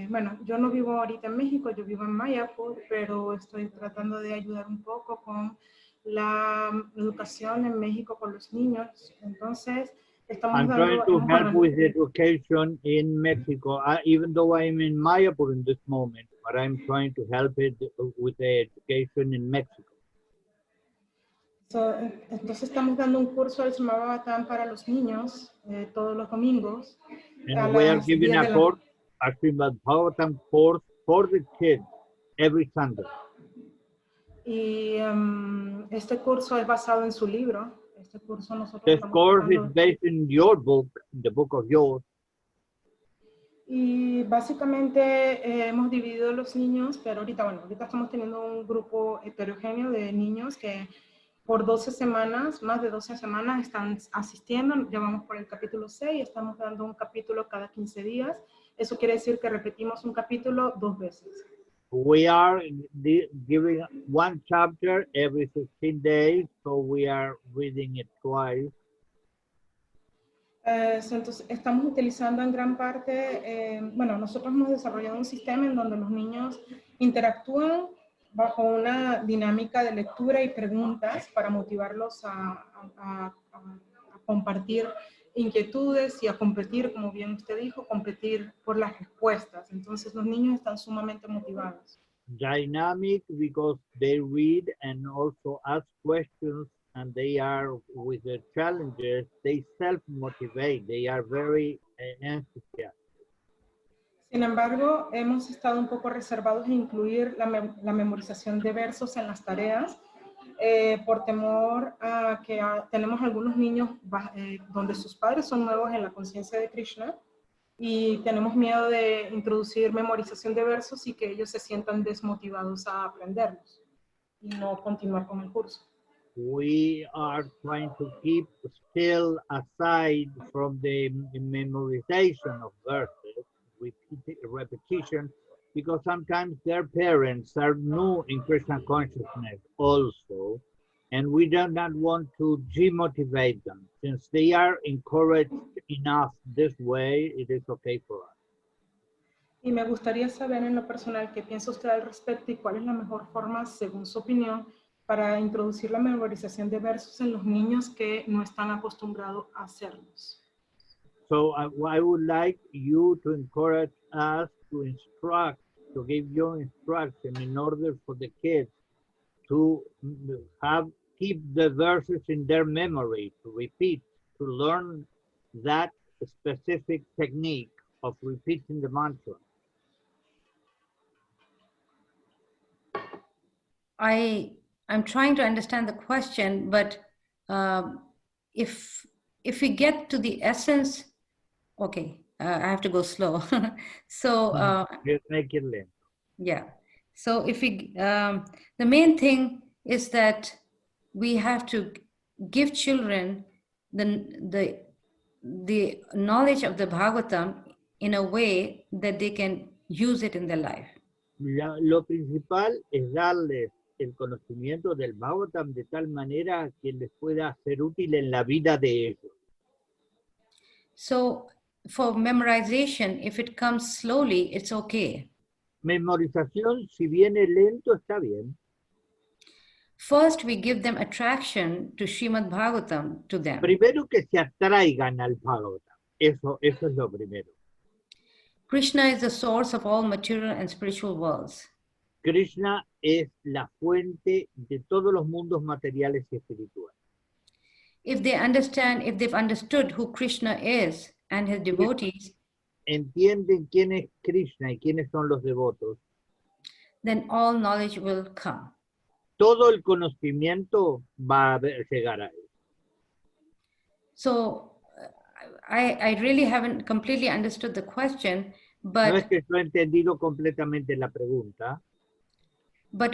bueno, yo no vivo ahorita en México, yo vivo en Mayapur, pero estoy tratando de ayudar un poco con la educación en México con los niños. Entonces, I'm trying to help with education in Mexico, even though I'm in Mayapur in this moment, but I'm trying to help it with the education in Mexico. Entonces estamos dando un curso del Srimad-bhagavatam para los niños todos los domingos. And we are giving a course, a Srimad-bhagavatam course for the kids every Sunday. Y este curso es basado en su libro. Este curso nosotros This course is based in your book, the book of yours. Y básicamente hemos dividido los niños, pero ahorita estamos teniendo un grupo heterogéneo de niños que por 12 semanas, más de 12 semanas están asistiendo. Ya vamos por el capítulo 6, estamos dando un capítulo cada 15 días. Eso quiere decir que repetimos un capítulo 2 veces. We are giving one chapter every 15 days, so we are reading it twice. Entonces, estamos utilizando en gran parte, bueno, nosotros hemos desarrollado un sistema en donde los niños interactúan bajo una dinámica de lectura y preguntas para motivarlos a compartir inquietudes y a competir, como bien usted dijo, competir por las respuestas. Entonces los niños están sumamente motivados. Dynamic because they read and also ask questions, and they are with the challenges, they self-motivate, they are very enthusiastic. Sin embargo, hemos estado un poco reservados en incluir la memorización de versos en las tareas, por temor a que tenemos algunos niños donde sus padres son nuevos en la conciencia de Krishna y tenemos miedo de introducir memorización de versos y que ellos se sientan desmotivados a aprenderlos y no continuar con el curso. We are trying to keep still aside from the memorization of verses, repetition, because sometimes their parents are new in Krishna consciousness also, and we do not want to demotivate them. Since they are encouraged enough this way, it is okay for us. Y me gustaría saber en lo personal qué piensa usted al respecto y cuál es la mejor forma, según su opinión, para introducir la memorización de versos en los niños que no están acostumbrados a hacerlos. So I would like you to encourage us to instruct, to give you instruction in order for the kids to keep the verses in their memory, to repeat, to learn that specific technique of repeating the mantra. I'm trying to understand the question, but if we get to the essence, okay, I have to go slow. So just make it less. Yeah. So if we, the main thing is that we have to give children the knowledge of the Bhagavatam in a way that they can use it in their life. Lo principal es darles el conocimiento del Bhagavatam de tal manera que les pueda ser útil en la vida de ellos. So for memorization, if it comes slowly, it's okay. Memorización, si viene lento, está bien. First, we give them attraction to Srimad-bhagavatam to them. Primero que se atraigan al Bhagavatam. Eso es lo primero. Krishna is the source of all material and spiritual worlds. Krishna es la fuente de todos los mundos materiales y espirituales. If they've understood who Krishna is and his devotees, Entienden quién es Krishna y quiénes son los devotos, then all knowledge will come. todo el conocimiento va a llegar a él. So I really haven't completely understood the question, No es but que yo he entendido completamente la pregunta,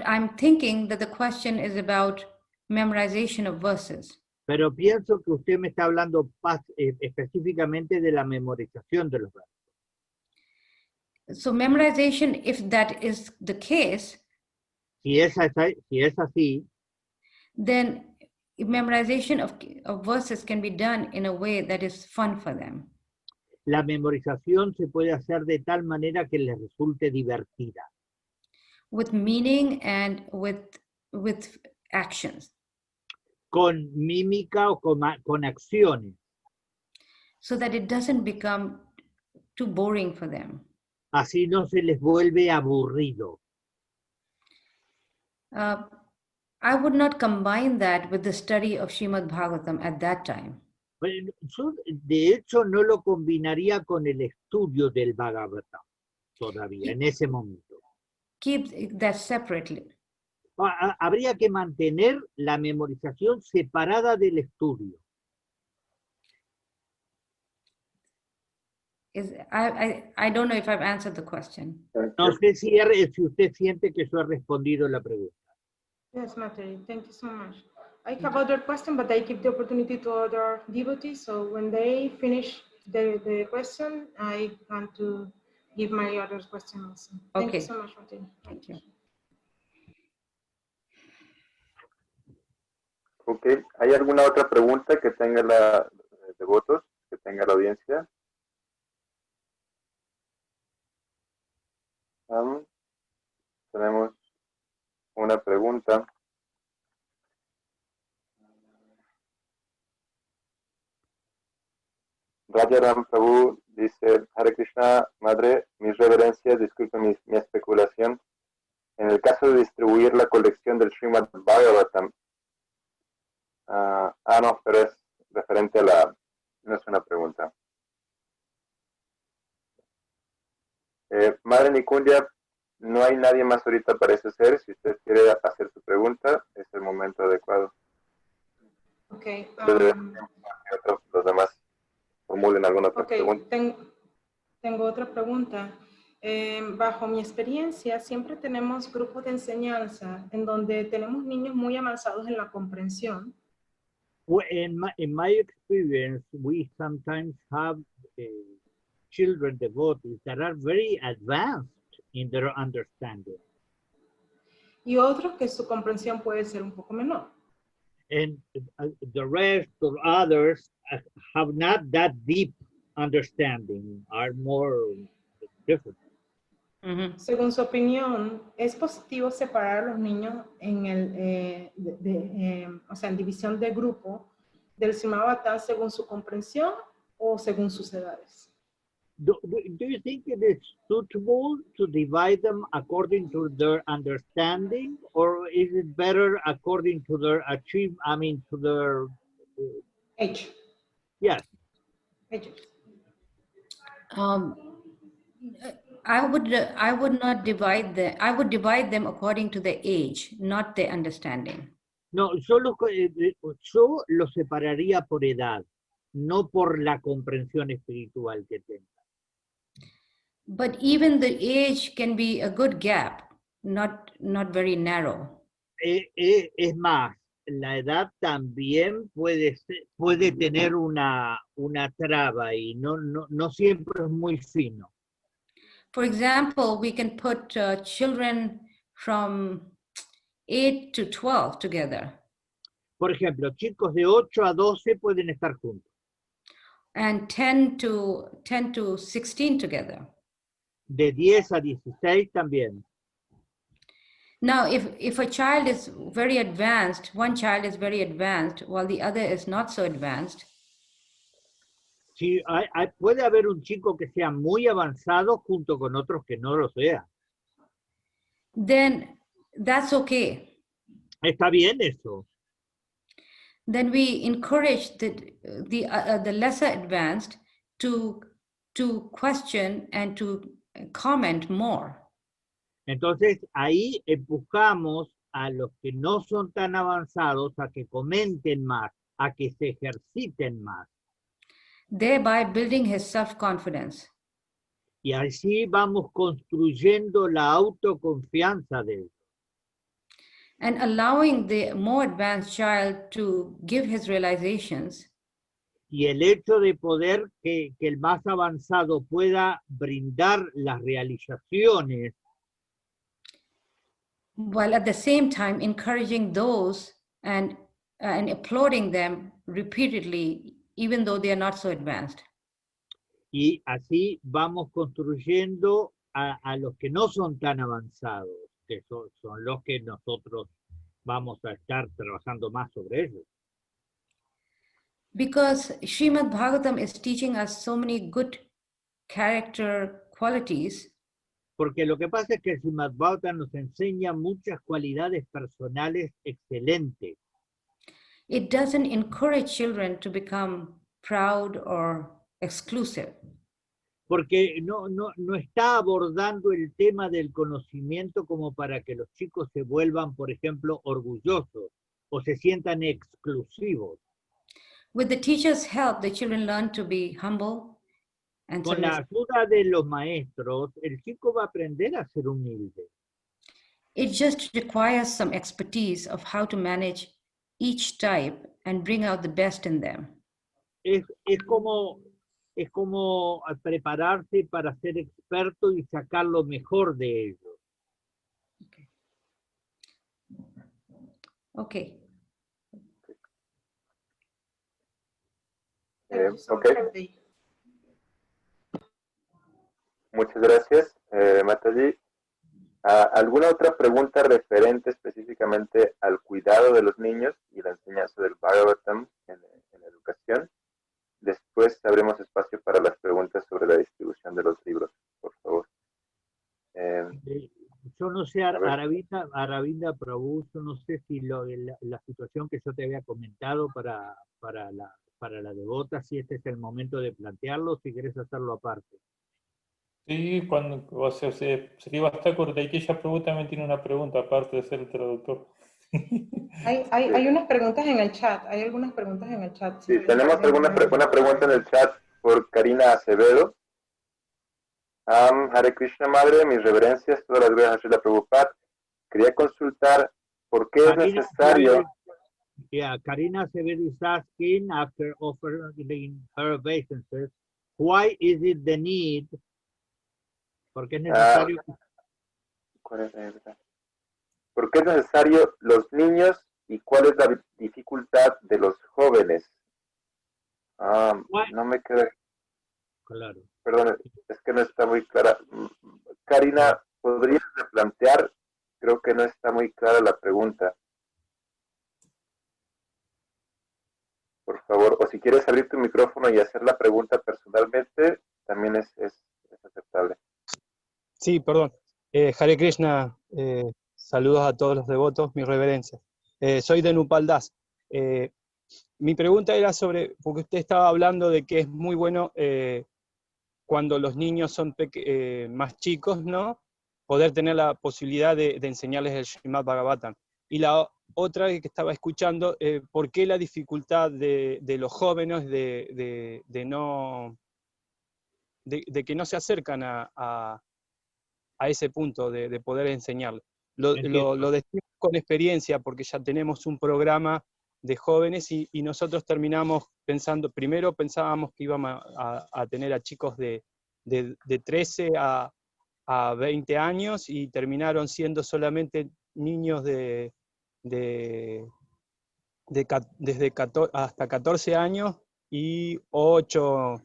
I'm thinking that the question is about memorization of verses. pero pienso que usted me está hablando específicamente de la memorización de los versos. So memorization, if that is the case, Si es así, then memorization of verses can be done in a way that is fun for them. la memorización se puede hacer de tal manera que les resulte divertida, With meaning and with actions, con mímica o con acciones, so that it doesn't become too boring for them. así no se les vuelve aburrido. I would not combine that with the study of Srimad-bhagavatam at that time. Bueno, yo, de hecho, no lo combinaría con el estudio del Bhagavatam todavía, en ese momento. Keep that separately. Habría que mantener la memorización separada del estudio. I don't know if I've answered the question. No sé si usted siente que yo he respondido la pregunta. Yes, Matthew, thank you so much. I have other question, but I give the opportunity to other devotees. So when they finish the question, I want to give my other question also. Thank you Okay. so much, Matthew. Thank you. Ok, ¿hay alguna otra pregunta que tenga la devotos, que tenga la audiencia? Tenemos una pregunta. Rajaram Prabhu dice: Hare Krishna, madre, mis reverencias, disculpe mi especulación. En el caso de distribuir la colección del Srimad-bhagavatam, no, pero es referente a no es una pregunta. Madre Nikunja, no hay nadie más ahorita, parece ser. Si usted quiere hacer su pregunta, es el momento adecuado. Ok. Los demás formulen alguna otra pregunta. Tengo otra pregunta. Bajo mi experiencia, siempre tenemos grupos de enseñanza en donde tenemos niños muy avanzados en la comprensión. Well, in my experience, we sometimes have children devotees that are very advanced in their understanding. Y otros que su comprensión puede ser un poco menor. And the rest or others have not that deep understanding, are more different. Mm-hmm. Según su opinión, ¿es positivo separar a los niños en en división de grupo del Srimad-bhagavatam según su comprensión o según sus edades? Do you think it is suitable to divide them according to their understanding, or is it better according to their to their Age. yes? Age. I would not divide them. I would divide them according to their age, not their understanding. No, yo lo separaría por edad, no por la comprensión espiritual que tenga. But even the age can be a good gap, not very narrow. Es más, la edad también puede tener una traba y no siempre es muy fino. For example, we can put children from 8 to 12 together. Por ejemplo, chicos de 8 a 12 pueden estar juntos. And 10 to 16 together. De 10 a 16 también. Now, if a child is very advanced, one child is very advanced while the other is not so advanced, Sí, puede haber un chico que sea muy avanzado junto con otros que no lo sean. then that's okay. Está bien eso. Then we encourage the lesser advanced to question and to comment more. Entonces, ahí empujamos a los que no son tan avanzados a que comenten más, a que se ejerciten más. Thereby building his self-confidence. Y así vamos construyendo la autoconfianza de él. And allowing the more advanced child to give his realizations. Y el hecho de poder que el más avanzado pueda brindar las realizaciones, while at the same time encouraging those and applauding them repeatedly, even though they are not so advanced. y así vamos construyendo a los que no son tan avanzados, que son los que nosotros vamos a estar trabajando más sobre ellos. Because Srimad-bhagavatam is teaching us so many good character qualities. Porque lo que pasa es que el Srimad-bhagavatam nos enseña muchas cualidades personales excelentes. It doesn't encourage children to become proud or exclusive. Porque no está abordando el tema del conocimiento como para que los chicos se vuelvan, por ejemplo, orgullosos o se sientan exclusivos. With the teacher's help, the children learn to be humble and Con la ayuda de los maestros, el chico va a aprender a ser humilde. It just requires some expertise of how to manage each type and bring out the best in them. Es como prepararse para ser experto y sacar lo mejor de ellos. Okay. Okay. Muchas gracias, Mataji. ¿Alguna otra pregunta referente específicamente al cuidado de los niños y la enseñanza del Bhagavatam en educación? Después abrimos espacio para las preguntas sobre la distribución de los libros, por favor. Yo no sé, Aravinda Prabhu, yo no sé si la situación que yo te había comentado para la devota, si este es el momento de plantearlo, si querés hacerlo aparte. Sí, cuando Sri Vastakur de Ikesha Prabhu también tiene una pregunta, aparte de ser el traductor. Hay unas preguntas en el chat, hay algunas preguntas en el chat. Sí, tenemos una pregunta en el chat por Karina Acevedo. Hare Krishna, madre, mis reverencias, todas las gracias a Srila Prabhupada. Quería consultar por qué es necesario... Karina Acevedo is asking, after offering her obeisances, why is it the need? ¿Por qué es necesario? ¿Por qué es necesario los niños y cuál es la dificultad de los jóvenes? No me queda claro. Perdón, es que no está muy clara. Karina, ¿podrías replantear? Creo que no está muy clara la pregunta. Por favor, o si quieres abrir tu micrófono y hacer la pregunta personalmente, también es aceptable. Sí, perdón. Hare Krishna, saludos a todos los devotos, mis reverencias. Soy de Nupal Das. Mi pregunta era sobre, porque usted estaba hablando de que es muy bueno cuando los niños son más chicos, ¿no? Poder tener la posibilidad de enseñarles el Srimad-bhagavatam. Y la otra que estaba escuchando, ¿por qué la dificultad de los jóvenes de que no se acercan a ese punto de poder enseñarle? Lo decimos con experiencia porque ya tenemos un programa de jóvenes y nosotros terminamos pensando, primero pensábamos que íbamos a tener a chicos de 13 a 20 años y terminaron siendo solamente niños desde hasta 14 años y 8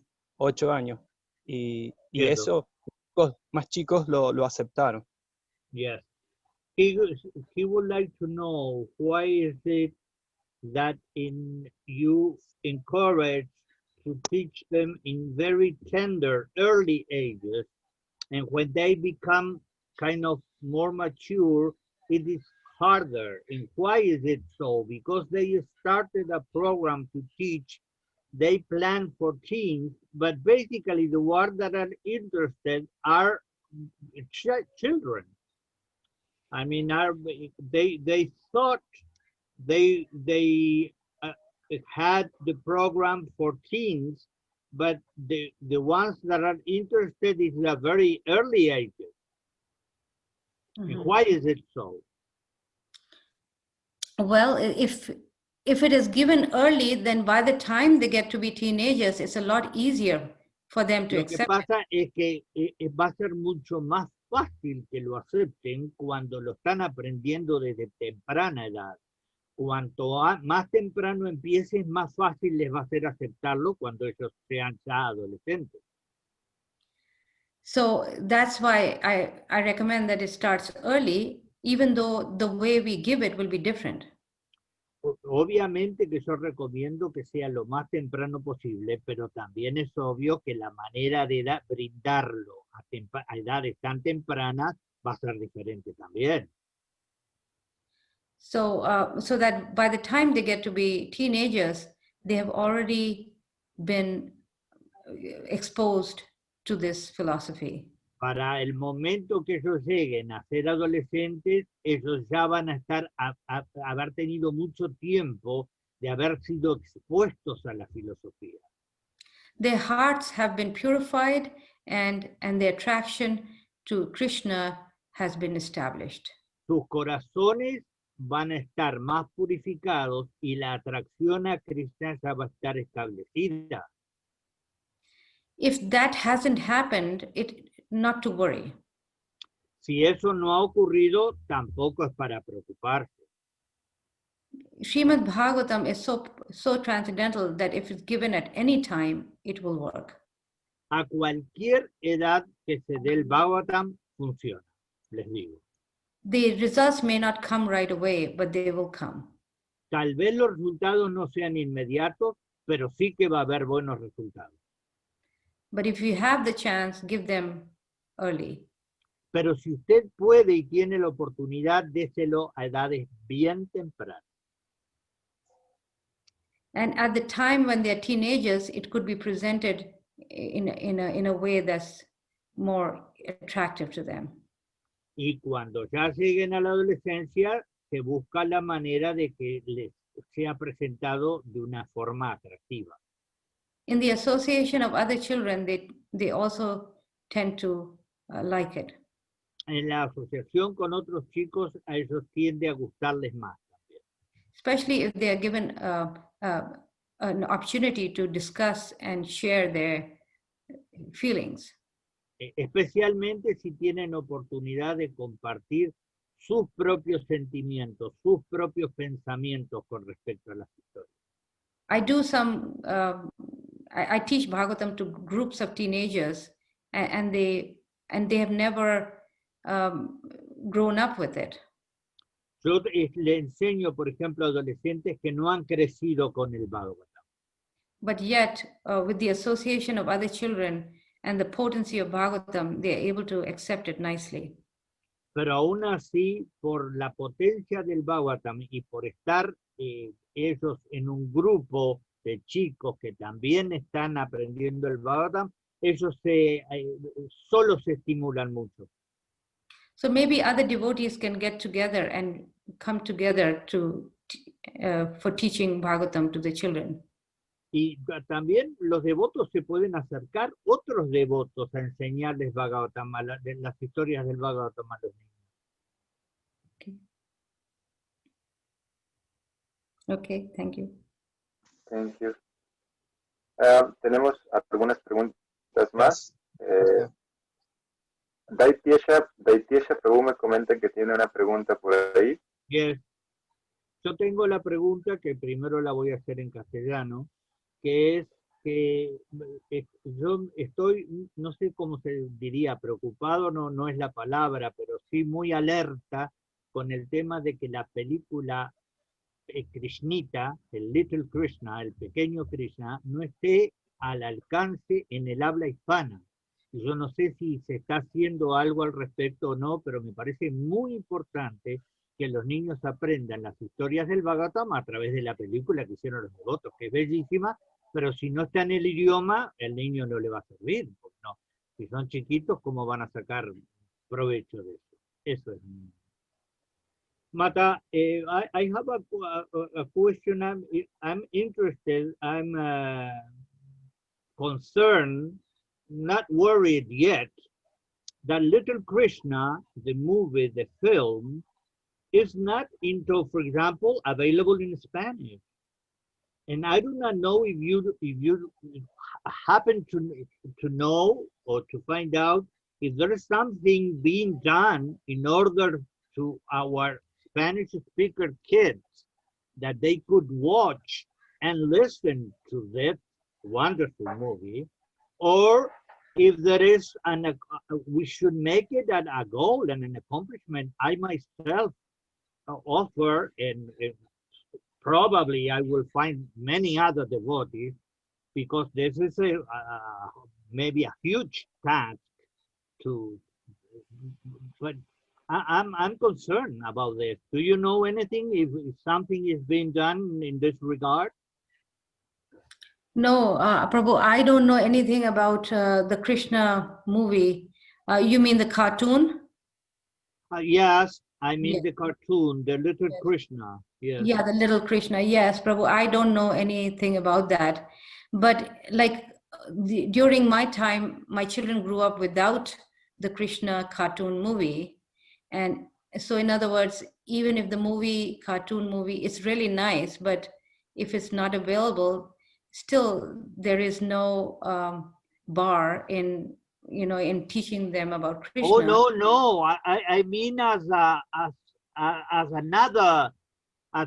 años. Y Eso. eso, los más chicos lo aceptaron. Yes. He would like to know why is it that you encourage to teach them in very tender, early ages, and when they become kind of more mature, it is harder. And why is it so? Because they started a program to teach, they plan for teens, but basically the ones that are interested are children. I mean, they thought they had the program for teens, but the ones that are interested is a very early ages. Mhm. Why is it so? Well, if it is given early, then by the time they get to be teenagers, it's a lot easier for them to Lo que accept. pasa es que va a ser mucho más fácil que lo acepten cuando lo están aprendiendo desde temprana edad. Cuanto más temprano empieces, más fácil les va a ser aceptarlo cuando ellos sean ya adolescentes. So that's why I recommend that it starts early, even though the way we give it will be different. Obviamente que yo recomiendo que sea lo más temprano posible, pero también es obvio que la manera de brindarlo a edades tan tempranas va a ser diferente también. So, so that by the time they get to be teenagers, they have already been exposed to this philosophy. Para el momento que ellos lleguen a ser adolescentes, ellos ya van a estar haber tenido mucho tiempo de haber sido expuestos a la filosofía. Their hearts have been purified and the attraction to Krishna has been established. Sus corazones van a estar más purificados y la atracción a Krishna ya va a estar establecida. If that hasn't happened, not to worry. Si eso no ha ocurrido, tampoco es para preocuparse. Srimad-bhagavatam is so transcendental that if it's given at any time, it will work. A cualquier edad que se dé el Bhagavatam, funciona, les digo. The results may not come right away, but they will come. Tal vez los resultados no sean inmediatos, pero sí que va a haber buenos resultados. But if you have the chance, give them early. Pero si usted puede y tiene la oportunidad, déselo a edades bien tempranas. And at the time when they're teenagers, it could be presented in a way that's more attractive to them. Y cuando ya lleguen a la adolescencia, se busca la manera de que les sea presentado de una forma atractiva. In the association of other children, they also tend to like it. En la asociación con otros chicos, a ellos tiende a gustarles más también. Especially if they are given an opportunity to discuss and share their feelings. Especialmente si tienen oportunidad de compartir sus propios sentimientos, sus propios pensamientos con respecto a las historias. I do some, I teach Bhagavatam to groups of teenagers, and they have never grown up with it. Yo le enseño, por ejemplo, a adolescentes que no han crecido con el Bhagavatam. But yet, with the association of other children and the potency of Bhagavatam, they are able to accept it nicely. Pero aún así, por la potencia del Bhagavatam y por estar ellos en un grupo de chicos que también están aprendiendo el Bhagavatam, ellos solo se estimulan mucho. So maybe other devotees can get together and come together for teaching Bhagavatam to the children. Y también los devotos se pueden acercar, otros devotos, a enseñarles Bhagavatam, las historias del Bhagavatam a los niños. Okay, thank you. Thank you. Tenemos algunas preguntas más. Daitesha Prabhu me comenta que tiene una pregunta por ahí. Yes. Yo tengo la pregunta que primero la voy a hacer en castellano, que es que yo estoy, no sé cómo se diría, preocupado no es la palabra, pero sí muy alerta con el tema de que la película Krishnita, el Little Krishna, el pequeño Krishna, no esté al alcance en el habla hispana. Y yo no sé si se está haciendo algo al respecto o no, pero me parece muy importante que los niños aprendan las historias del Bhagavatam a través de la película que hicieron los devotos, que es bellísima, pero si no está en el idioma, el niño no le va a servir. Pues no. Si son chiquitos, ¿cómo van a sacar provecho de eso? Eso es. Mata, I have a question. I'm interested. I'm concerned, not worried yet, that Little Krishna, the movie, the film, is not into, for example, available in Spanish. And I do not know if you happen to know or to find out if there is something being done in order to our Spanish speaker kids that they could watch and listen to that wonderful movie, or if there is we should make it a goal and an accomplishment. I myself offer, and probably I will find many other devotees, because this is maybe a huge task to, but I'm concerned about this. Do you know anything, if something is being done in this regard? No, Prabhu, I don't know anything about the Krishna movie. You mean the cartoon? Yes, I mean Yes. the cartoon, the little Yes. Krishna. Yes. Yeah, the little Krishna. Yes, Prabhu, I don't know anything about that. But like during my time, my children grew up without the Krishna cartoon movie. And so in other words, even if the cartoon movie is really nice, but if it's not available, still there is no bar in, in teaching them about Krishna. Oh, no. I mean as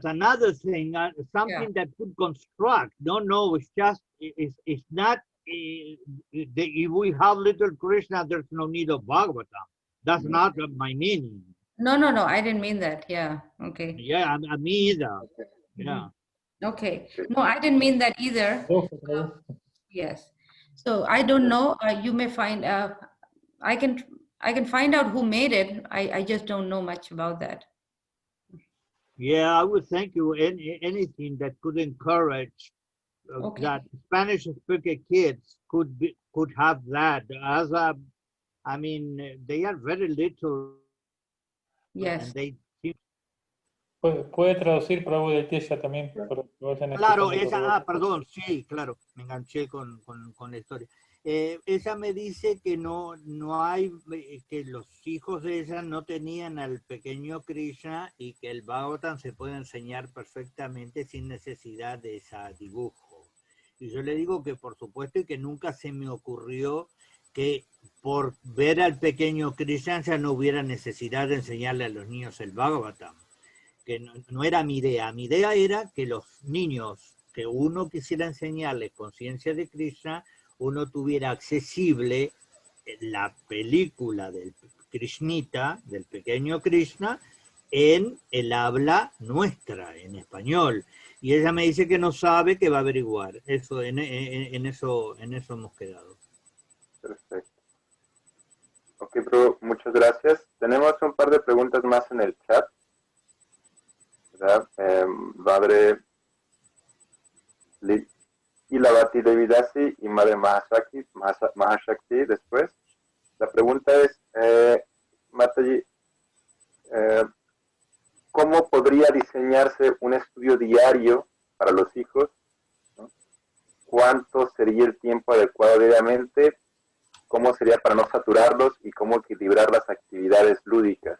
another thing, something that could construct. No, it's just, it's not, if we have little Krishna, there's no need of Bhagavatam. That's not my meaning. No, I didn't mean that. Yeah, okay. Yeah, me either. Yeah. Okay. No, I didn't mean that either. Yes. So I don't know. You may find, I can find out who made it. I just don't know much about that. Yeah, I would thank you. Anything that could encourage Okay. that Spanish-speaking kids could have that as a. I mean, they are very little. Yes. And they. Puede traducir Prabhu de Tiesha también. Claro, perdón, sí, claro, me enganché con la historia. Ella me dice que no hay, que los hijos de ella no tenían al pequeño Krishna y que el Bhagavatam se puede enseñar perfectamente sin necesidad de ese dibujo. Y yo le digo que por supuesto y que nunca se me ocurrió que por ver al pequeño Krishna ya no hubiera necesidad de enseñarle a los niños el Bhagavatam. Que no era mi idea. Mi idea era que los niños, que uno quisiera enseñarles conciencia de Krishna, uno tuviera accesible la película del Krishnita, del pequeño Krishna, en el habla nuestra, en español. Y ella me dice que no sabe, que va a averiguar. Eso, en eso hemos quedado. Perfecto. Ok, Prabhu, muchas gracias. Tenemos un par de preguntas más en el chat. Madre Ilavati Devi Dasi y Madre Mahashakti después. La pregunta es, Mataji, ¿cómo podría diseñarse un estudio diario para los hijos? ¿No? ¿Cuánto sería el tiempo adecuado diariamente? ¿Cómo sería para no saturarlos? ¿Y cómo equilibrar las actividades lúdicas?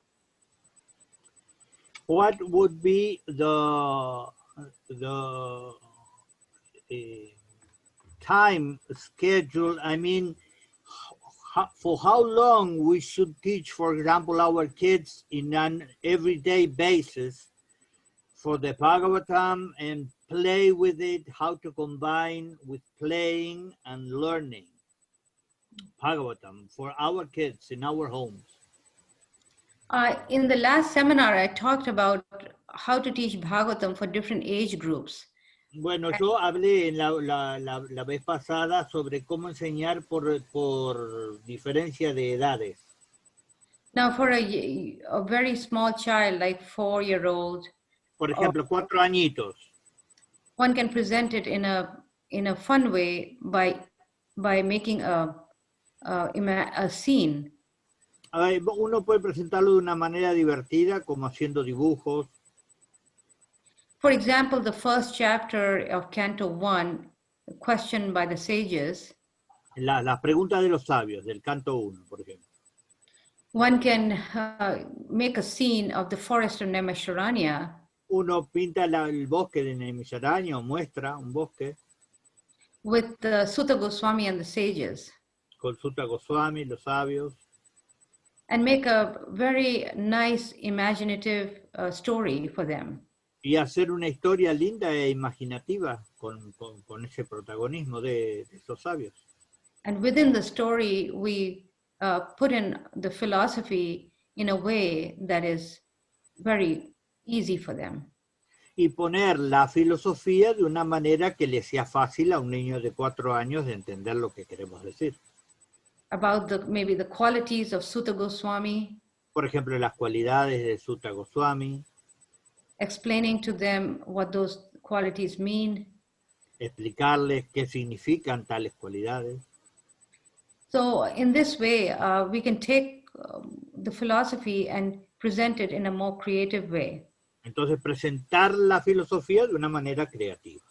What would be the time schedule? I mean, for how long we should teach, for example, our kids in an everyday basis for the Bhagavatam and play with it, how to combine with playing and learning Bhagavatam for our kids in our homes. In the last seminar, I talked about how to teach Bhagavatam for different age groups. Bueno, yo hablé en la vez pasada sobre cómo enseñar por diferencia de edades. Now, for a very small child, like 4-year-old, Por ejemplo, 4 añitos. one can present it in a fun way by making a scene. Uno puede presentarlo de una manera divertida, como haciendo dibujos. For example, the first chapter of Canto 1, questioned by the sages. Las preguntas de los sabios, del canto 1, por ejemplo. One can make a scene of the forest of Naimisharanya. Uno pinta el bosque de Naimisharanya, o muestra un bosque. With the Sutta Goswami and the sages. Con Sutta Goswami, los sabios. And make a very nice, imaginative story for them. Y hacer una historia linda e imaginativa con ese protagonismo de esos sabios. And within the story, we put in the philosophy in a way that is very easy for them. Y poner la filosofía de una manera que le sea fácil a un niño de 4 años de entender lo que queremos decir. About maybe the qualities of Sutta Goswami. Por ejemplo, las cualidades de Sutta Goswami. Explaining to them what those qualities mean. Explicarles qué significan tales cualidades. So in this way, we can take the philosophy and present it in a more creative way. Entonces, presentar la filosofía de una manera creativa.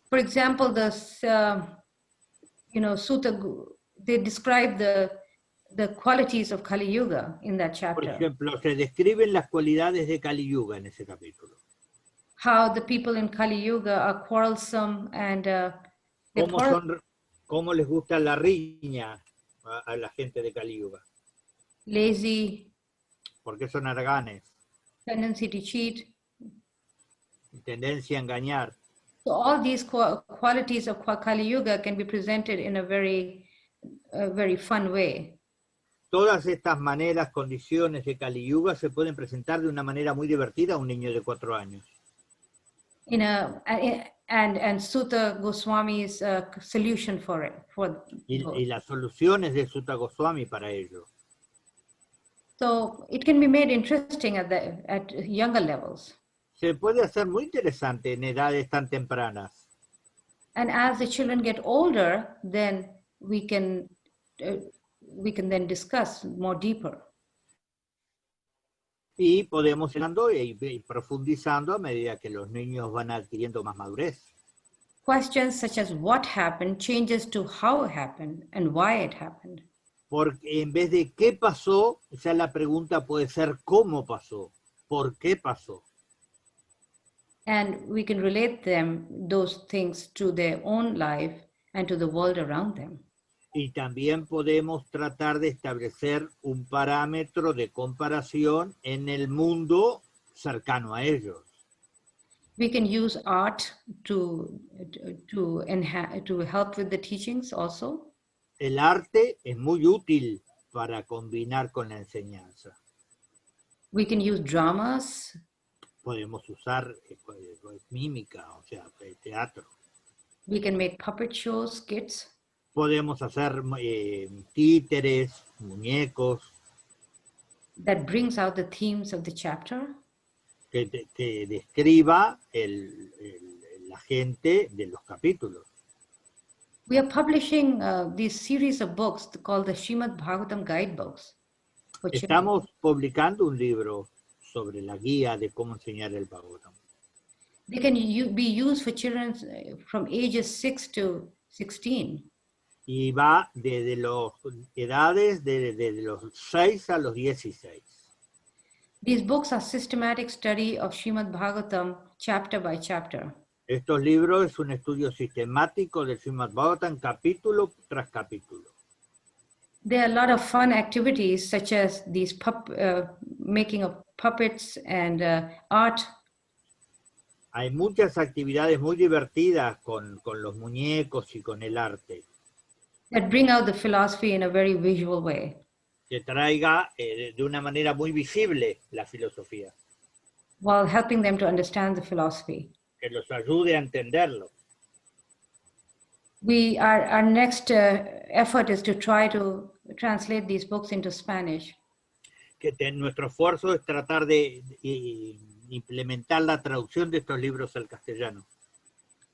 For example, Sutta, they describe the qualities of Kali Yuga in that chapter. Por ejemplo, se describen las cualidades de Kali Yuga en ese capítulo. How the people in Kali Yuga are quarrelsome and cómo les gusta la riña a la gente de Kali Yuga. Lazy. Porque son haraganes. Tendency to cheat. Tendencia a engañar. So all these qualities of Kali Yuga can be presented in a very fun way. Todas estas maneras, condiciones de Kali Yuga se pueden presentar de una manera muy divertida a un niño de 4 años. And Sutta Goswami's solution for it. Y las soluciones de Sutta Goswami para ello. So it can be made interesting at younger levels. Se puede hacer muy interesante en edades tan tempranas. And as the children get older, then we can then discuss more deeper. Y podemos ir profundizando a medida que los niños van adquiriendo más madurez. Questions such as what happened changes to how it happened and why it happened. Porque en vez de qué pasó, ya la pregunta puede ser cómo pasó, por qué pasó. And we can relate those things to their own life and to the world around them. Y también podemos tratar de establecer un parámetro de comparación en el mundo cercano a ellos. We can use art to help with the teachings also. El arte es muy útil para combinar con la enseñanza. We can use dramas. Podemos usar mímica, o sea, teatro. We can make puppet shows, skits. Podemos hacer títeres, muñecos. That brings out the themes of the chapter. Que describa la gente de los capítulos. We are publishing this series of books called the Srimad-bhagavatam guidebooks. Estamos publicando un libro sobre la guía de cómo enseñar el Bhagavatam. They can be used for children from ages 6 to 16. Y va desde las edades de los 6 a los 16. These books are systematic study of Srimad-bhagavatam chapter by chapter. Estos libros es un estudio sistemático del Srimad-bhagavatam capítulo tras capítulo. There are a lot of fun activities such as these making of puppets and art. Hay muchas actividades muy divertidas con los muñecos y con el arte. That bring out the philosophy in a very visual way. Que traiga de una manera muy visible la filosofía. While helping them to understand the philosophy. Que los ayude a entenderlo. Our next effort is to try to translate these books into Spanish. Que nuestro esfuerzo es tratar de implementar la traducción de estos libros al castellano.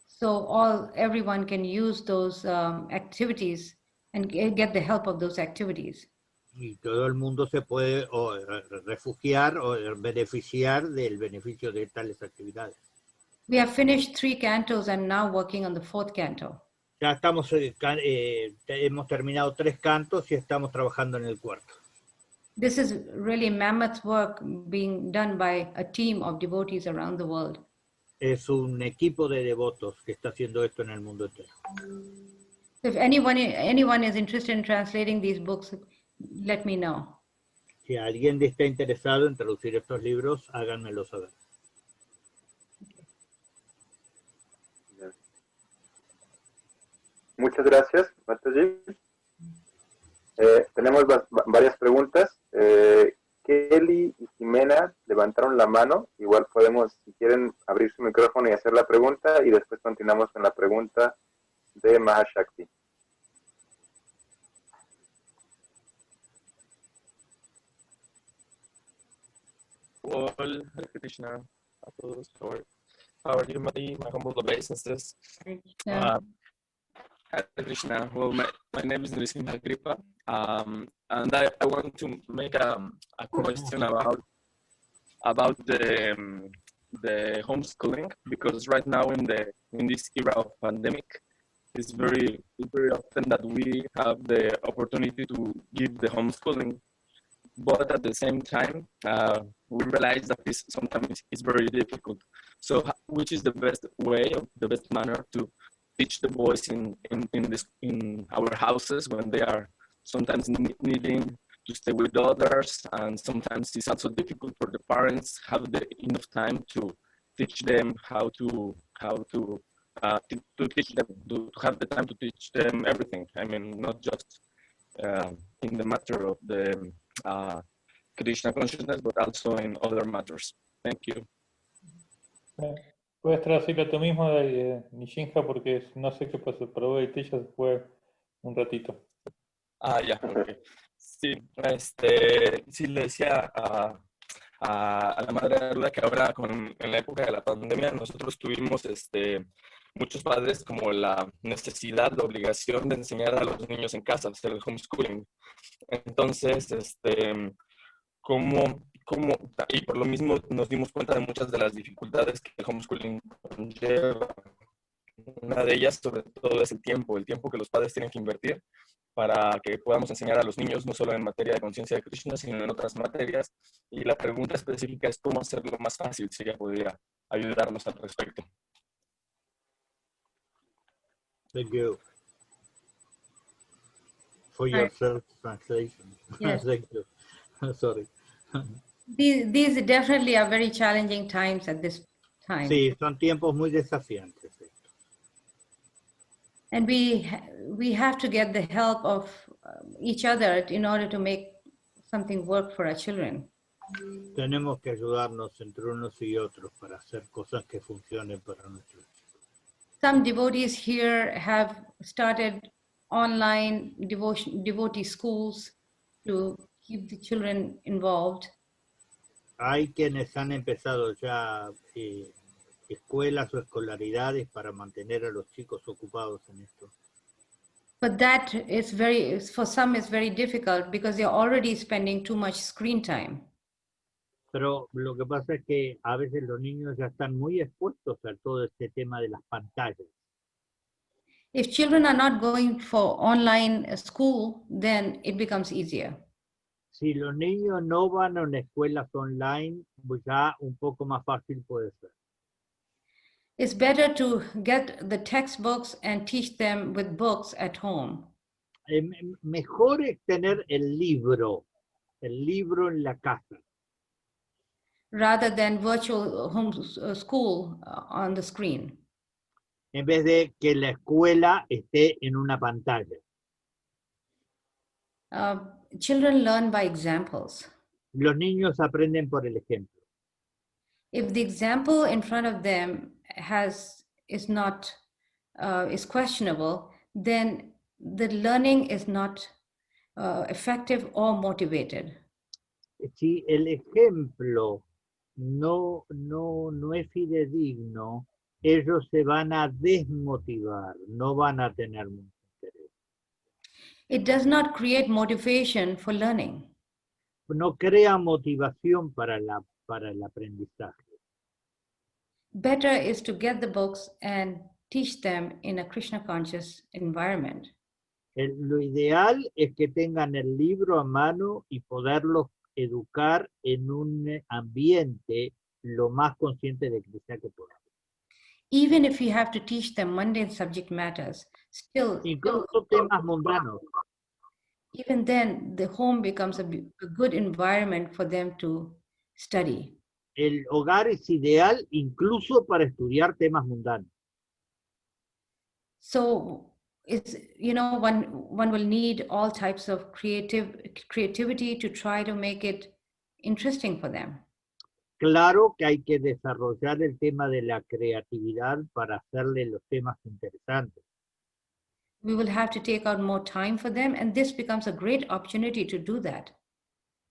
So everyone can use those activities and get the help of those activities. Y todo el mundo se puede refugiar o beneficiar del beneficio de tales actividades. We have finished 3 cantos and now working on the 4th canto. Ya estamos, hemos terminado 3 cantos y estamos trabajando en el 4º. This is really mammoth work being done by a team of devotees around the world. Es un equipo de devotos que está haciendo esto en el mundo entero. If anyone is interested in translating these books, let me know. Si alguien está interesado en traducir estos libros, háganmelo saber. Muchas gracias, Mataji. Tenemos varias preguntas. Kelly y Jimena levantaron la mano. Igual podemos, si quieren, abrir su micrófono y hacer la pregunta, y después continuamos con la pregunta de Mahashakti. Hare Krishna a todos. How are you, Mati? My humble obeisances. Hare Krishna. Well, my name is Nrisimha Kripa, and I want to make a question about the homeschooling, because right now in this era of pandemic, it's very often that we have the opportunity to give the homeschooling, but at the same time we realize that this sometimes is very difficult. So which is the best way, or the best manner to teach the boys in our houses when they are sometimes needing to stay with others, and sometimes it's also difficult for the parents have enough time to teach them how to teach them, to have the time to teach them everything. I mean, not just in the matter of the Krishna consciousness, but also in other matters. Thank you. Puedes traducirlo tú mismo, Nishinja, porque no sé qué pasó, pero ya se fue un ratito. Ya, ok. Sí, sí le decía a la madre Aruddha que ahora en la época de la pandemia nosotros tuvimos muchos padres como la necesidad, la obligación de enseñar a los niños en casa, hacer el homeschooling. Entonces, y por lo mismo nos dimos cuenta de muchas de las dificultades que el homeschooling conlleva. Una de ellas, sobre todo, es el tiempo que los padres tienen que invertir para que podamos enseñar a los niños, no solo en materia de conciencia de Krishna, sino en otras materias. Y la pregunta específica es cómo hacerlo más fácil, si ella podría ayudarnos al respecto. Thank you for your translation. Yes. Thank you. Sorry. These definitely are very challenging times at this time. Sí, son tiempos muy desafiantes. And we have to get the help of each other in order to make something work for our children. Tenemos que ayudarnos entre unos y otros para hacer cosas que funcionen para nuestros chicos. Some devotees here have started online devotee schools to keep the children involved. Hay quienes han empezado ya escuelas o escolaridades para mantener a los chicos ocupados en esto. But that is for some it's very difficult because they're already spending too much screen time. Pero lo que pasa es que a veces los niños ya están muy expuestos a todo este tema de las pantallas. If children are not going for online school, then it becomes easier. Si los niños no van a una escuela online, pues ya un poco más fácil puede ser. It's better to get the textbooks and teach them with books at home. Mejor es tener el libro en la casa. rather than virtual school on the screen. En vez de que la escuela esté en una pantalla. Children learn by examples. Los niños aprenden por el ejemplo. If the example in front of them is questionable, then the learning is not effective or motivated. Si el ejemplo no es fidedigno, ellos se van a desmotivar, no van a tener mucho interés. It does not create motivation for learning. No crea motivación para el aprendizaje. Better is to get the books and teach them in a Krishna conscious environment. Lo ideal es que tengan el libro a mano y poderlos educar en un ambiente lo más consciente de Krishna que podamos. Even if you have to teach them mundane subject matters, Incluso temas mundanos. even then the home becomes a good environment for them to study. El hogar es ideal incluso para estudiar temas mundanos. So it's, one will need all types of creativity to try to make it interesting for them. Claro que hay que desarrollar el tema de la creatividad para hacerle los temas interesantes. We will have to take out more time for them, and this becomes a great opportunity to do that.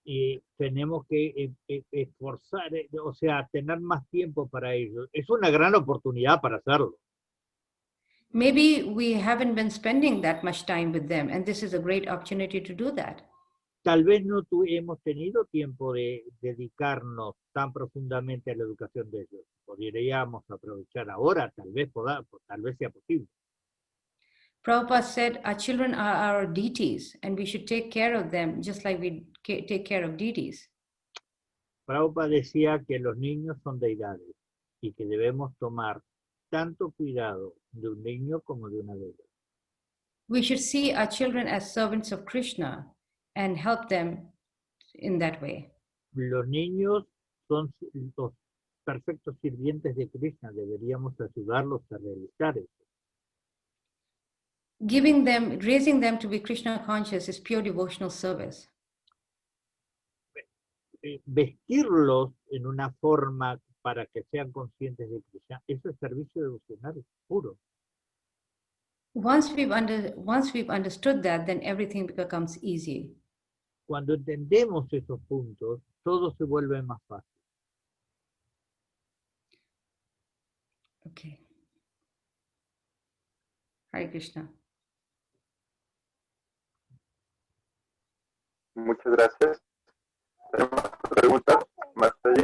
Y tenemos que esforzar, o sea, tener más tiempo para ellos. Es una gran oportunidad para hacerlo. Maybe we haven't been spending that much time with them, and this is a great opportunity to do that. Tal vez no hemos tenido tiempo de dedicarnos tan profundamente a la educación de ellos. Podríamos aprovechar ahora, tal vez sea posible. Prabhupada said, our children are our deities, and we should take care of them just like we take care of deities. Prabhupada decía que los niños son deidades y que debemos tomar tanto cuidado de un niño como de una deidad. We should see our children as servants of Krishna and help them in that way. Los niños son los perfectos sirvientes de Krishna, deberíamos ayudarlos a realizar eso. Raising them to be Krishna conscious is pure devotional service. Vestirlos en una forma para que sean conscientes de Krishna, eso es servicio devocional puro. Once we've understood that, then everything becomes easy. Cuando entendemos esos puntos, todo se vuelve más fácil. Okay. Hare Krishna. Muchas gracias. Tenemos preguntas más allí.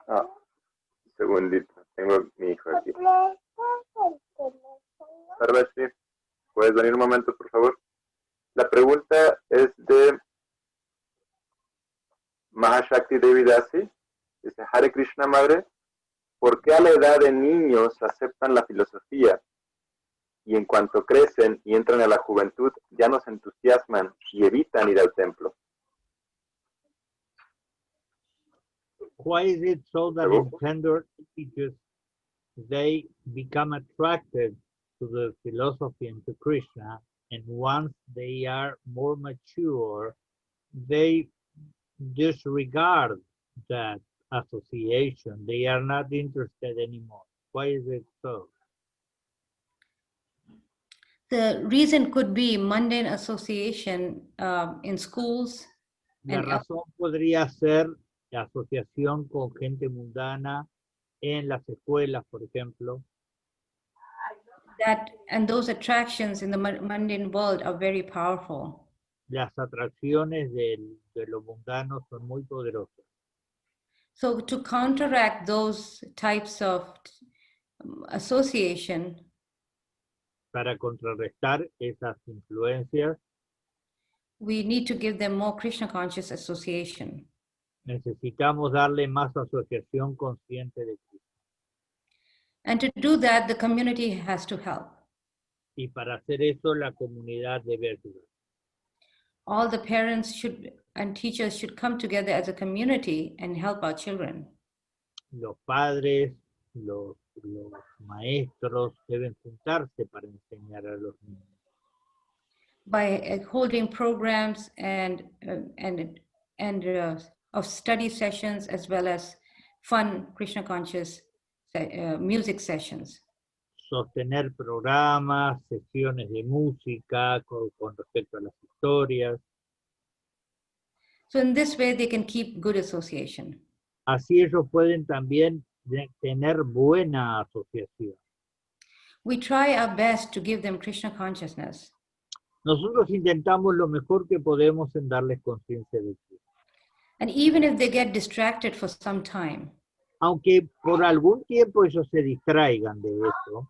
Un segundito, tengo mi hijo aquí. Sí. ¿Puedes venir un momento, por favor? La pregunta es de Mahashakti Devi Dasi. Dice, Hare Krishna, madre, ¿por qué a la edad de niños aceptan la filosofía y en cuanto crecen y entran a la juventud ya no se entusiasman y evitan ir al templo? Why is it so that in tender ages they become attracted to the philosophy and to Krishna, and once they are more mature, they disregard that association? They are not interested anymore. Why is it so? The reason could be mundane association in schools. La razón podría ser la asociación con gente mundana en las escuelas, por ejemplo. And those attractions in the mundane world are very powerful. Las atracciones de lo mundano son muy poderosas. So to counteract those types of association, para contrarrestar esas influencias, we need to give them more Krishna conscious association. Necesitamos darle más asociación consciente de Krishna. And to do that, the community has to help. Y para hacer eso, la comunidad debe ayudar. All the parents should and teachers should come together as a community and help our children. Los padres, los maestros deben juntarse para enseñar a los niños. By holding programs and of study sessions, as well as fun Krishna conscious music sessions. Sostener programas, sesiones de música con respecto a las historias. So in this way, they can keep good association. Así ellos pueden también tener buena asociación. We try our best to give them Krishna consciousness. Nosotros intentamos lo mejor que podemos en darles conciencia de Cristo. And even if they get distracted for some time, Aunque por algún tiempo ellos se distraigan de eso,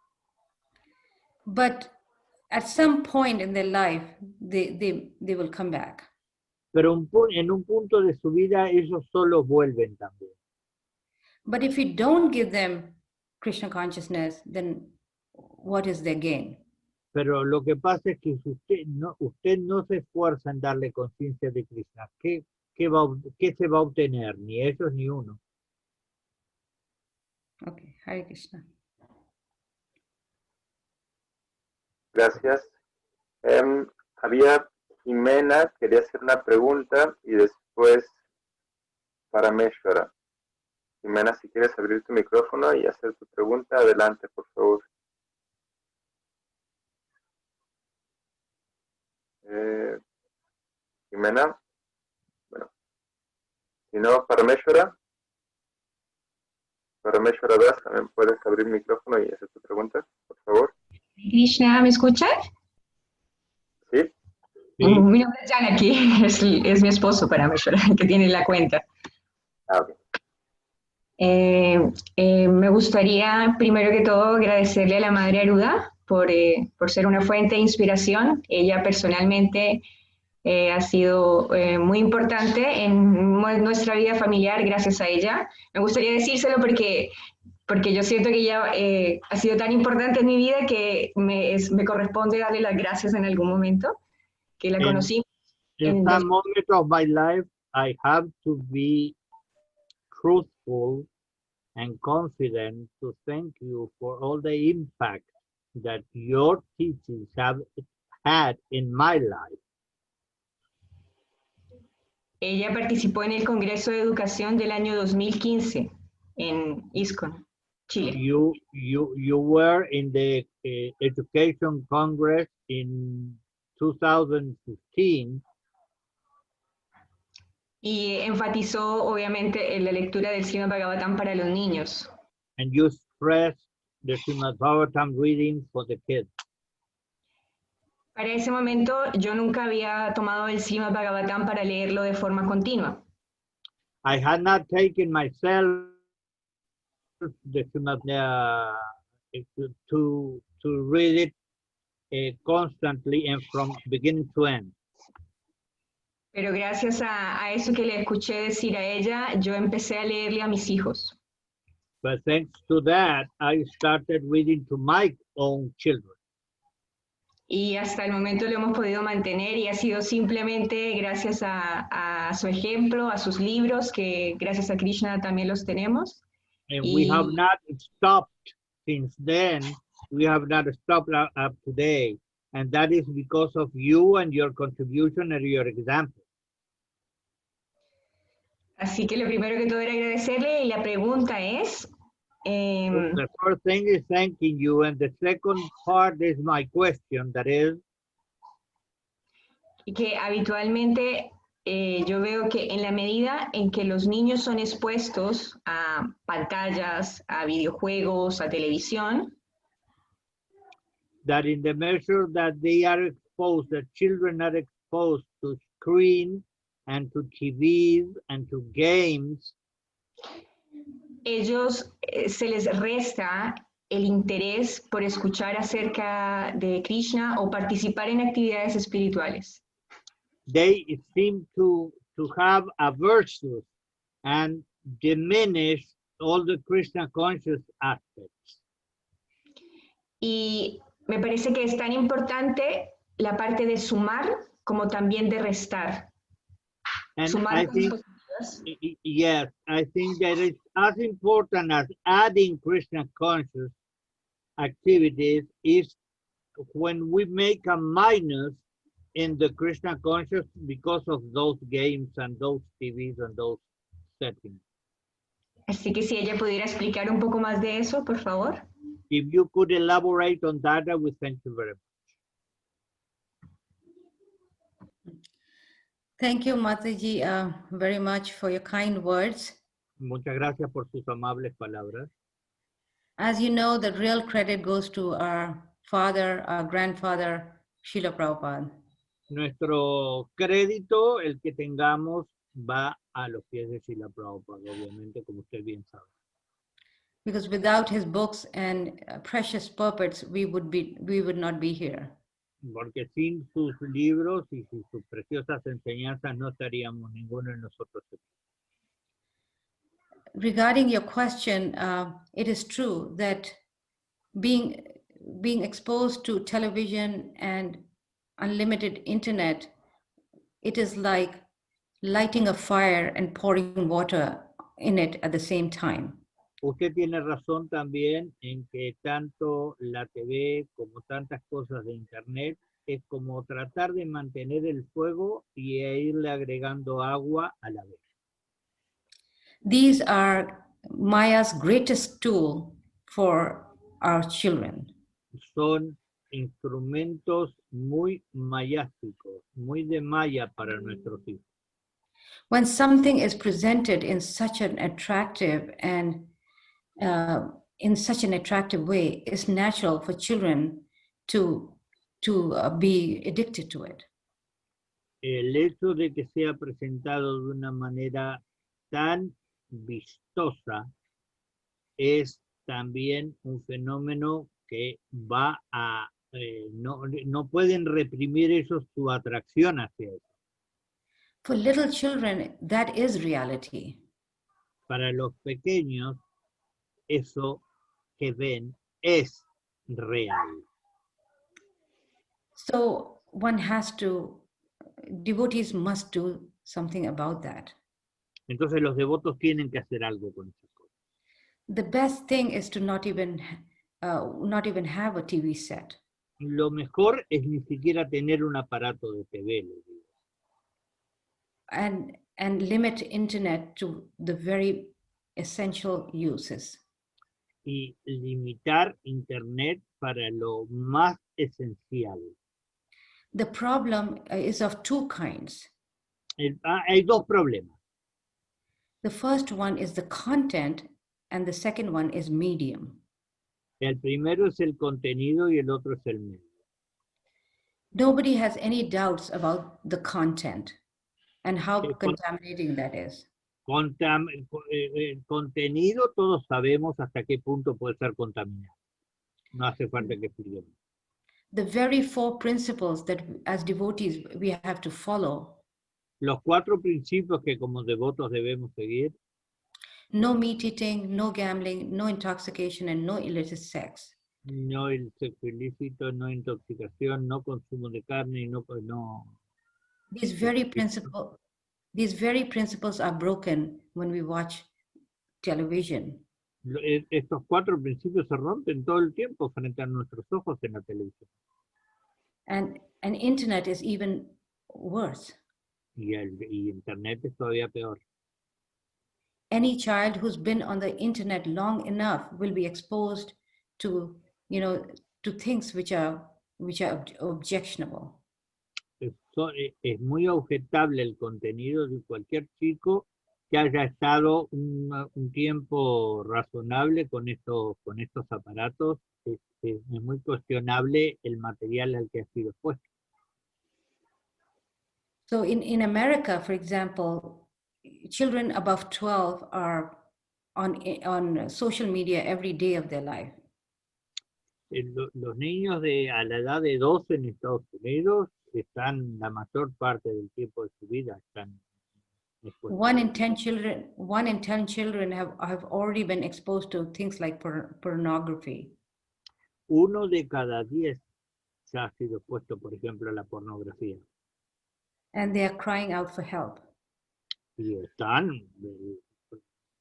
but at some point in their life, they will come back. pero en un punto de su vida ellos solo vuelven también. But if you don't give them Krishna consciousness, then what is their gain? Pero lo que pasa es que si usted no se esfuerza en darle conciencia de Krishna, ¿qué se va a obtener? Ni ellos ni uno. Okay, Hare Krishna. Gracias. Había Jimena, quería hacer una pregunta y después Parameshwara. Jimena, si quieres abrir tu micrófono y hacer tu pregunta, adelante, por favor. Jimena, bueno, si no, Parameshwara Das, también puedes abrir el micrófono y hacer tu pregunta, por favor. Krishna, ¿me escuchan? Sí. Sí. Mi nombre es Janaki, es mi esposo Parameshwara, que tiene la cuenta. Ok. Me gustaría, primero que todo, agradecerle a la Madre Aruddha por ser una fuente de inspiración. Ella personalmente ha sido muy importante en nuestra vida familiar gracias a ella. Me gustaría decírselo porque yo siento que ella ha sido tan importante en mi vida que me corresponde darle las gracias en algún momento, que la conocí. In some moment of my life, I have to be truthful and confident to thank you for all the impact that your teachings have had in my life. Ella participó en el Congreso de Educación del año 2015 en ISKCON, Chile. You were in the Education Congress in 2015. Y enfatizó, obviamente, en la lectura del Srimad-bhagavatam para los niños. And you stressed the Srimad-bhagavatam reading for the kids. Para ese momento, yo nunca había tomado el Srimad-bhagavatam para leerlo de forma continua. I had not taken myself the Srimad to read it constantly and from beginning to end. Pero gracias a eso que le escuché decir a ella, yo empecé a leerle a mis hijos. But thanks to that, I started reading to my own children. Y hasta el momento lo hemos podido mantener y ha sido simplemente gracias a su ejemplo, a sus libros, que gracias a Krishna también los tenemos. And we have not stopped since then. We have not stopped up today. And that is because of you and your contribution and your example. Así que lo primero que todo era agradecerle y la pregunta es... The first thing is thanking you, and the second part is my question, that is... que habitualmente yo veo que en la medida en que los niños son expuestos a pantallas, a videojuegos, a televisión, that in the measure that they are exposed, the children are exposed to screens and to TVs and to games, ellos se les resta el interés por escuchar acerca de Krishna o participar en actividades espirituales. they seem to have aversion and diminish all the Krishna conscious aspects. Y me parece que es tan importante la parte de sumar como también de restar. And Sumar I cosas think, positivas. yes, I think that it's as important as adding Krishna conscious activities is when we make a minus in the Krishna conscious because of those games and those TVs and those settings. Así que si ella pudiera explicar un poco más de eso, por favor. If you could elaborate on that, I would thank you very much. Thank you, Mataji, very much for your kind words. Muchas gracias por sus amables palabras. As you know, the real credit goes to our father, our grandfather, Srila Prabhupada. Nuestro crédito, el que tengamos, va a los pies de Srila Prabhupada, obviamente, como usted bien sabe. Because without his books and precious purports, we would not be here. Porque sin sus libros y sus preciosas enseñanzas no estaríamos ninguno de nosotros aquí. Regarding your question, it is true that being exposed to television and unlimited internet, it is like lighting a fire and pouring water in it at the same time. Usted tiene razón también en que tanto la TV como tantas cosas de internet es como tratar de mantener el fuego y irle agregando agua a la vez. These are Maya's greatest tool for our children. Son instrumentos muy mayásticos, muy de Maya para nuestros hijos. When something is presented in such an attractive and in such an attractive way, it's natural for children to be addicted to it. El hecho de que sea presentado de una manera tan vistosa es también un fenómeno que va a, no pueden reprimir eso, su atracción hacia eso. For little children, that is reality. Para los pequeños, eso que ven es real. So devotees must do something about that. Entonces los devotos tienen que hacer algo con esas cosas. The best thing is to not even have a TV set. Lo mejor es ni siquiera tener un aparato de TV, les digo. And limit internet to the very essential uses. Y limitar internet para lo más esencial. The problem is of two kinds. Hay dos problemas. The first one is the content and the second one is medium. El primero es el contenido y el otro es el medio. Nobody has any doubts about the content and how contaminating that is. El contenido todos sabemos hasta qué punto puede ser contaminado. No hace falta que expliquemos. The very four principles that as devotees we have to follow. Los cuatro principios que como devotos debemos seguir. No meat eating, no gambling, no intoxication, and no illicit sex. No el sexo ilícito, no intoxicación, no consumo de carne y no. These very principles are broken when we watch television. Estos cuatro principios se rompen todo el tiempo frente a nuestros ojos en la televisión. And internet is even worse. Y internet es todavía peor. Any child who's been on the internet long enough will be exposed to, to things which are objectionable. Es muy objetable el contenido de cualquier chico que haya estado un tiempo razonable con estos aparatos. Es muy cuestionable el material al que ha sido expuesto. So in America, for example, children above 12 are on social media every day of their life. Los niños a la edad de 12 en Estados Unidos están la mayor parte del tiempo de su vida están expuestos. 1 in 10 children have already been exposed to things like pornography. 1 de cada 10 ya ha sido expuesto, por ejemplo, a la pornografía. And they are crying out for help. Y están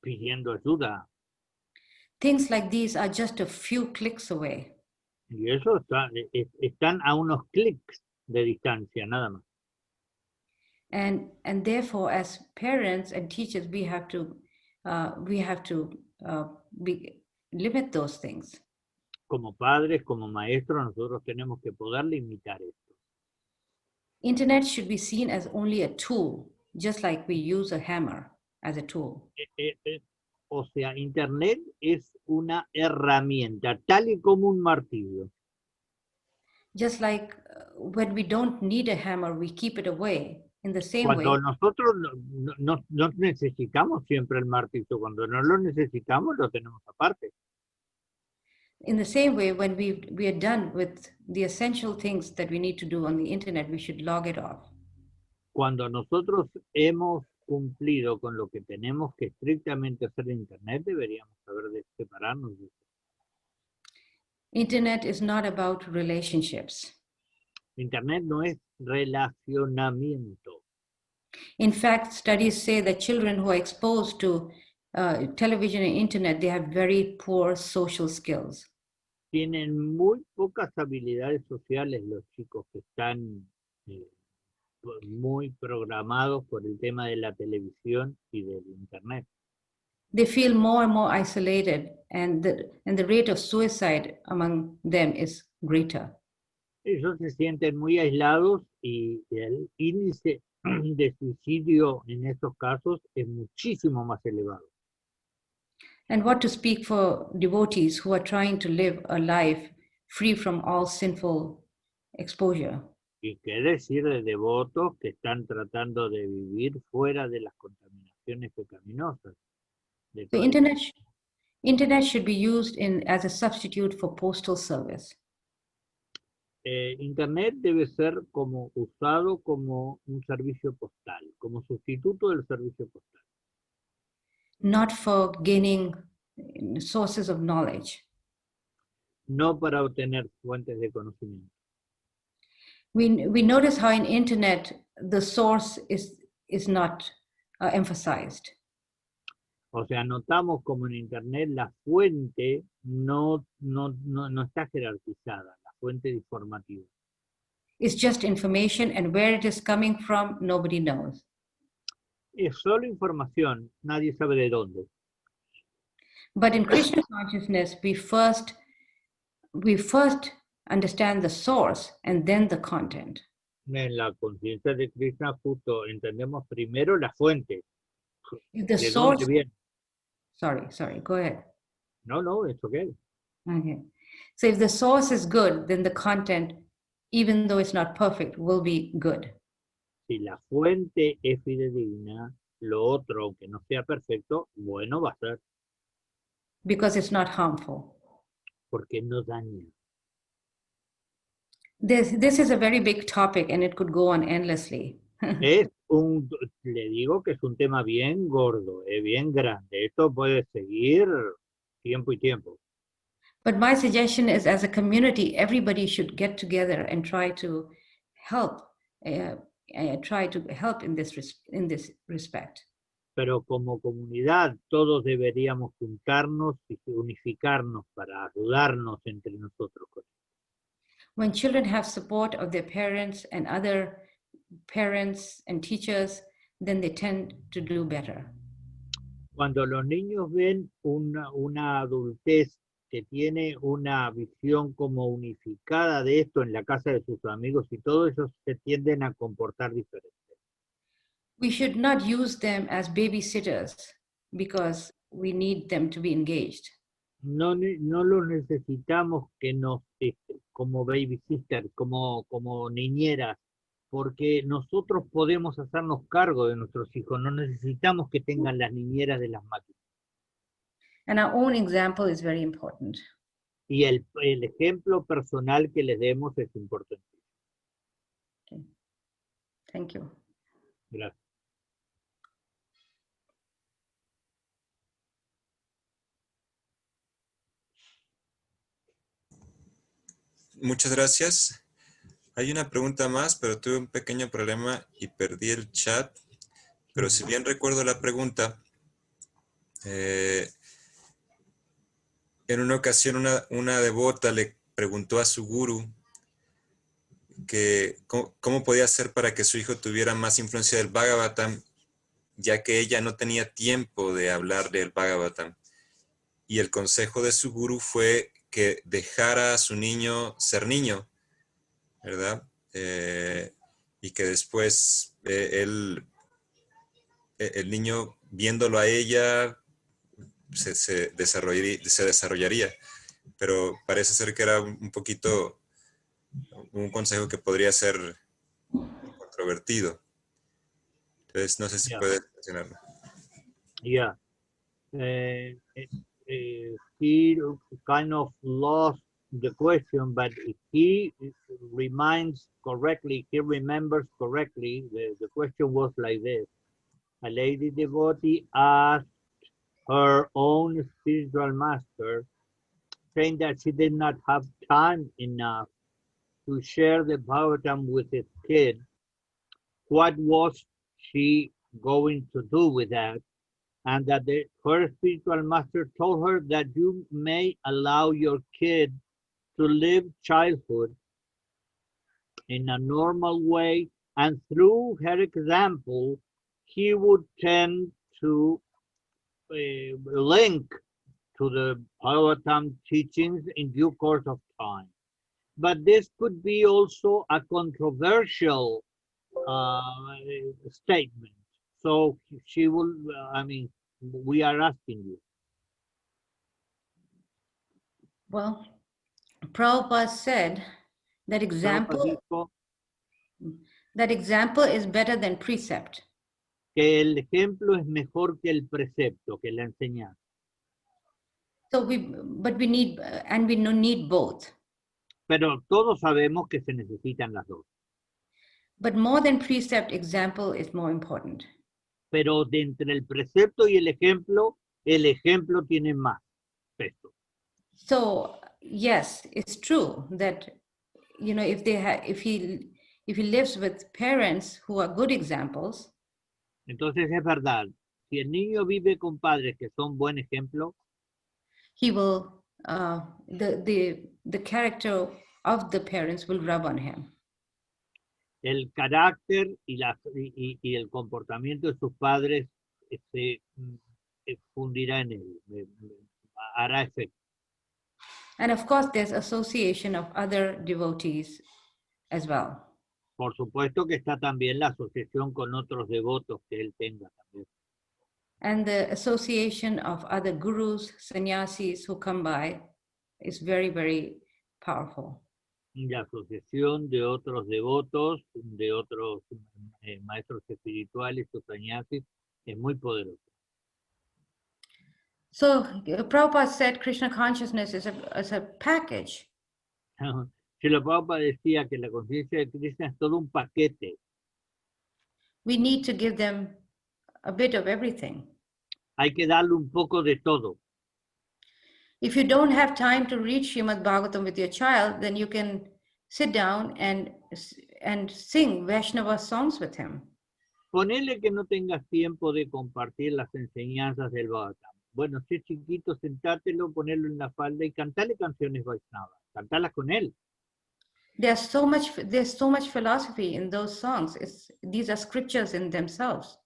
pidiendo ayuda. Things like these are just a few clicks away. Y eso están a unos clics de distancia, nada más. And therefore, as parents and teachers, we have to limit those things. Como padres, como maestros, nosotros tenemos que poder limitar esto. Internet should be seen as only a tool, just like we use a hammer as a tool. O sea, Internet es una herramienta, tal y como un martillo. Just like when we don't need a hammer, we keep it away. In the same Cuando way, nosotros no necesitamos siempre el martillo, cuando no lo necesitamos, lo tenemos aparte. in the same way, when we are done with the essential things that we need to do on the internet, we should log it off. Cuando nosotros hemos cumplido con lo que tenemos que estrictamente hacer en Internet, deberíamos saber de separarnos de eso. Internet is not about relationships. Internet no es relacionamiento. In fact, studies say that children who are exposed to television and internet, they have very poor social skills. Tienen muy pocas habilidades sociales los chicos que están muy programados por el tema de la televisión y del Internet. They feel more and more isolated, and the rate of suicide among them is greater. Ellos se sienten muy aislados y el índice de suicidio en estos casos es muchísimo más elevado. And what to speak for devotees who are trying to live a life free from all sinful exposure. Y qué decir de devotos que están tratando de vivir fuera de las contaminaciones pecaminosas. The internet should be used as a substitute for postal service. Internet debe ser usado como un servicio postal, como sustituto del servicio postal. Not for gaining sources of knowledge. No para obtener fuentes de conocimiento. We notice how in internet the source is not emphasized. O sea, notamos como en Internet la fuente no está jerarquizada, la fuente informativa. It's just information, and where it is coming from, nobody knows. Es solo información, nadie sabe de dónde. But in Krishna consciousness, we first understand the source and then the content. En la conciencia de Krishna justo entendemos primero la fuente. If the ¿De source, dónde viene? sorry, go ahead. No, it's okay. Okay. So if the source is good, then the content, even though it's not perfect, will be good. Si la fuente es fidedigna, lo otro, aunque no sea perfecto, bueno va a ser. Because it's not harmful. Porque no daña. This is a very big topic and it could go on endlessly. Le digo que es un tema bien gordo, bien grande. Esto puede seguir tiempo y tiempo. But my suggestion is, as a community, everybody should get together and try to help in this respect. Pero como comunidad, todos deberíamos juntarnos y unificarnos para ayudarnos entre nosotros. When children have support of their parents and other parents and teachers, then they tend to do better. Cuando los niños ven una adultez que tiene una visión como unificada de esto en la casa de sus amigos y todos ellos se tienden a comportar diferente. We should not use them as babysitters because we need them to be engaged. No los necesitamos como babysitter, como niñeras, porque nosotros podemos hacernos cargo de nuestros hijos, no necesitamos que tengan las niñeras de las máquinas. And our own example is very important. Y el ejemplo personal que les demos es importante. Okay. Thank you. Gracias. muchas gracias. Hay una pregunta más, pero tuve un pequeño problema y perdí el chat. Pero si bien recuerdo la pregunta, en una ocasión una devota le preguntó a su gurú que cómo podía hacer para que su hijo tuviera más influencia del Bhagavatam, ya que ella no tenía tiempo de hablar del Bhagavatam. Y el consejo de su gurú fue que dejara a su niño ser niño, ¿verdad? Y que después el niño, viéndolo a ella, se desarrollaría. Pero parece ser que era un poquito un consejo que podría ser controvertido. Entonces, no sé si puede mencionarlo. Yeah. He kind of lost the question, but he remembers correctly. The question was like this. A lady devotee asked her own spiritual master, saying that she did not have time enough to share the Bhagavatam with his kid. What was she going to do with that? And that her spiritual master told her that you may allow your kid to live childhood in a normal way, and through her example, he would tend to link to the Bhagavatam teachings in due course of time. But this could be also a controversial statement. So she will, we are asking you. Well, Prabhupada said that example is better than precept. Que el ejemplo es mejor que el precepto, que la enseñanza. So we need both. Pero todos sabemos que se necesitan las dos. But more than precept, example is more important. Pero de entre el precepto y el ejemplo tiene más peso. So yes, it's true that if he lives with parents who are good examples. Entonces es verdad, si el niño vive con padres que son buen ejemplo, he will the character of the parents will rub on him. El carácter y el comportamiento de sus padres se fundirá en él, hará efecto. And of course, there's association of other devotees as well. Por supuesto que está también la asociación con otros devotos que él tenga también. And the association of other gurus, sannyasis who come by is very, very powerful. La asociación de otros devotos, de otros maestros espirituales o sannyasis es muy poderosa. So Prabhupada said Krishna consciousness is a package. Srila Prabhupada decía que la conciencia de Krishna es todo un paquete. We need to give them a bit of everything. Hay que darle un poco de todo. If you don't have time to read Srimad-bhagavatam with your child, then you can sit down and sing Vaishnava songs with him. Ponele que no tengas tiempo de compartir las enseñanzas del Bhagavatam. Bueno, si es chiquito, sentátelo, ponerlo en la falda y cantale canciones Vaishnava. Cantalas con él. There's so much philosophy in those songs. These are scriptures in themselves.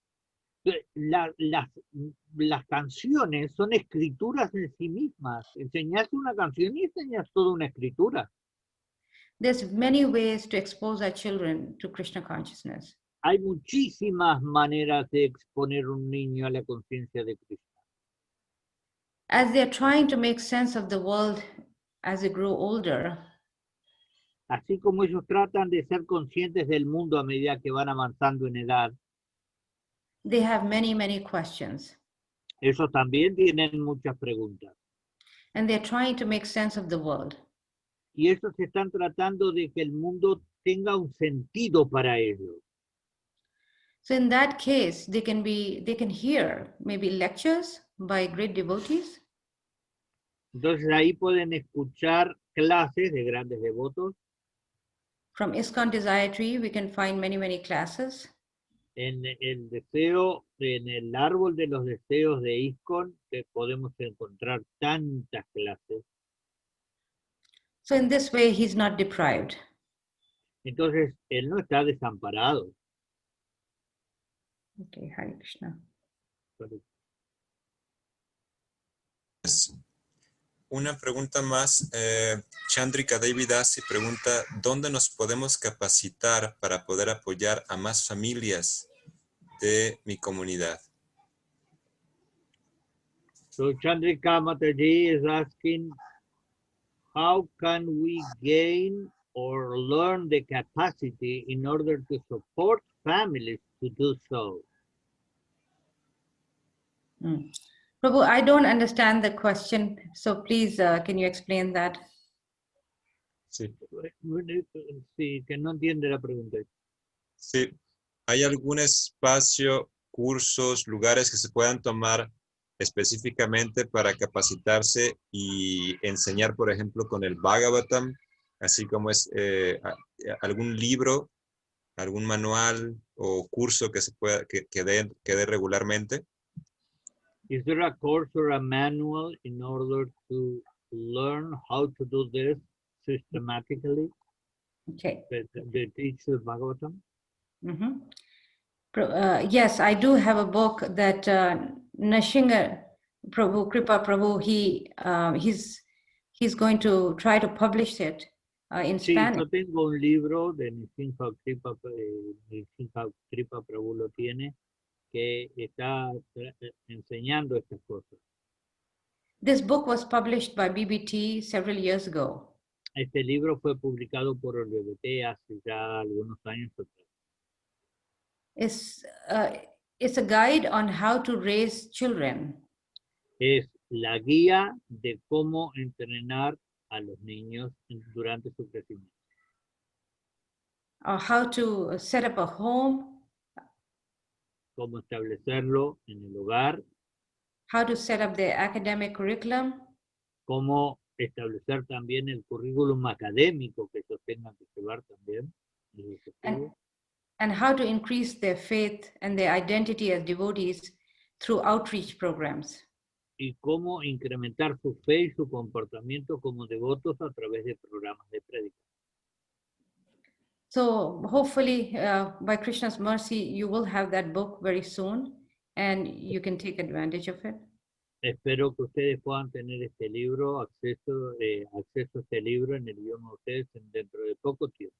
Las canciones son escrituras en sí mismas. Enseñas una canción y enseñas toda una escritura. There's many ways to expose our children to Krishna consciousness. Hay muchísimas maneras de exponer un niño a la conciencia de Krishna. As they're trying to make sense of the world as they grow older, así como ellos tratan de ser conscientes del mundo a medida que van avanzando en edad, they have many, many questions. Ellos también tienen muchas preguntas. And they're trying to make sense of the world. Y ellos están tratando de que el mundo tenga un sentido para ellos. So in that case, they can hear maybe lectures by great devotees. Entonces ahí pueden escuchar clases de grandes devotos. From ISKCON Desire Tree, we can find many, many classes. En el deseo, en el árbol de los deseos de ISKCON, que podemos encontrar tantas clases. So in this way, he's not deprived. Entonces, él no está desamparado. Okay, Hare Krishna. Una pregunta más. Chandrika Devi Dasi pregunta, ¿dónde nos podemos capacitar para poder apoyar a más familias de mi comunidad? So Chandrika Mataji is asking, how can we gain or learn the capacity in order to support families to do so? Prabhu, I don't understand the question, so please, can you explain that? Sí. Sí, que no entiende la pregunta. Sí. ¿Hay algún espacio, cursos, lugares que se puedan tomar específicamente para capacitarse y enseñar, por ejemplo, con el Bhagavatam, así como es algún libro, algún manual o curso que se pueda que dé regularmente? Is there a course or a manual in order to learn how to do this systematically? Okay. They teach the Bhagavatam? Yes, I do have a book that Nashinga Prabhu, Kripa Prabhu, he's going to try to publish it in Sí, Spanish. yo tengo un libro de Nishinga Kripa Prabhu lo tiene, que está enseñando estas cosas. This book was published by BBT several years ago. Este libro fue publicado por el BBT hace ya algunos años atrás. It's a guide on how to raise children. Es la guía de cómo entrenar a los niños durante su crecimiento. How to set up a home. Cómo establecerlo en el hogar. How to set up the academic curriculum. Cómo establecer también el currículum académico que ellos tengan que llevar también. And how to increase their faith and their identity as devotees through outreach programs. Y cómo incrementar su fe y su comportamiento como devotos a través de programas de prédica. So hopefully, by Krishna's mercy, you will have that book very soon and you can take advantage of it. Espero que ustedes puedan tener este libro, acceso a este libro en el idioma de ustedes dentro de poco tiempo.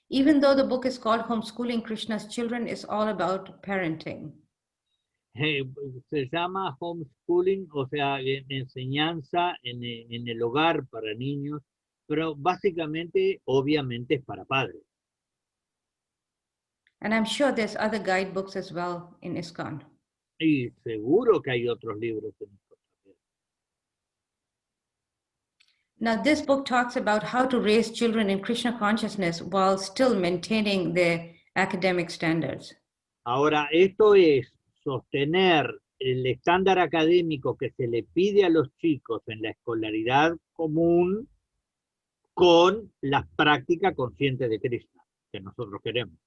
Even though the book is called Homeschooling Krishna's Children, it's all about parenting. Se llama homeschooling, o sea, enseñanza en el hogar para niños, pero básicamente, obviamente, es para padres. And I'm sure there's other guidebooks as well in ISKCON. Y seguro que hay otros libros en ISKCON. Now, this book talks about how to raise children in Krishna consciousness while still maintaining their academic standards. Ahora, esto es sostener el estándar académico que se le pide a los chicos en la escolaridad común con la práctica consciente de Krishna, que nosotros queremos.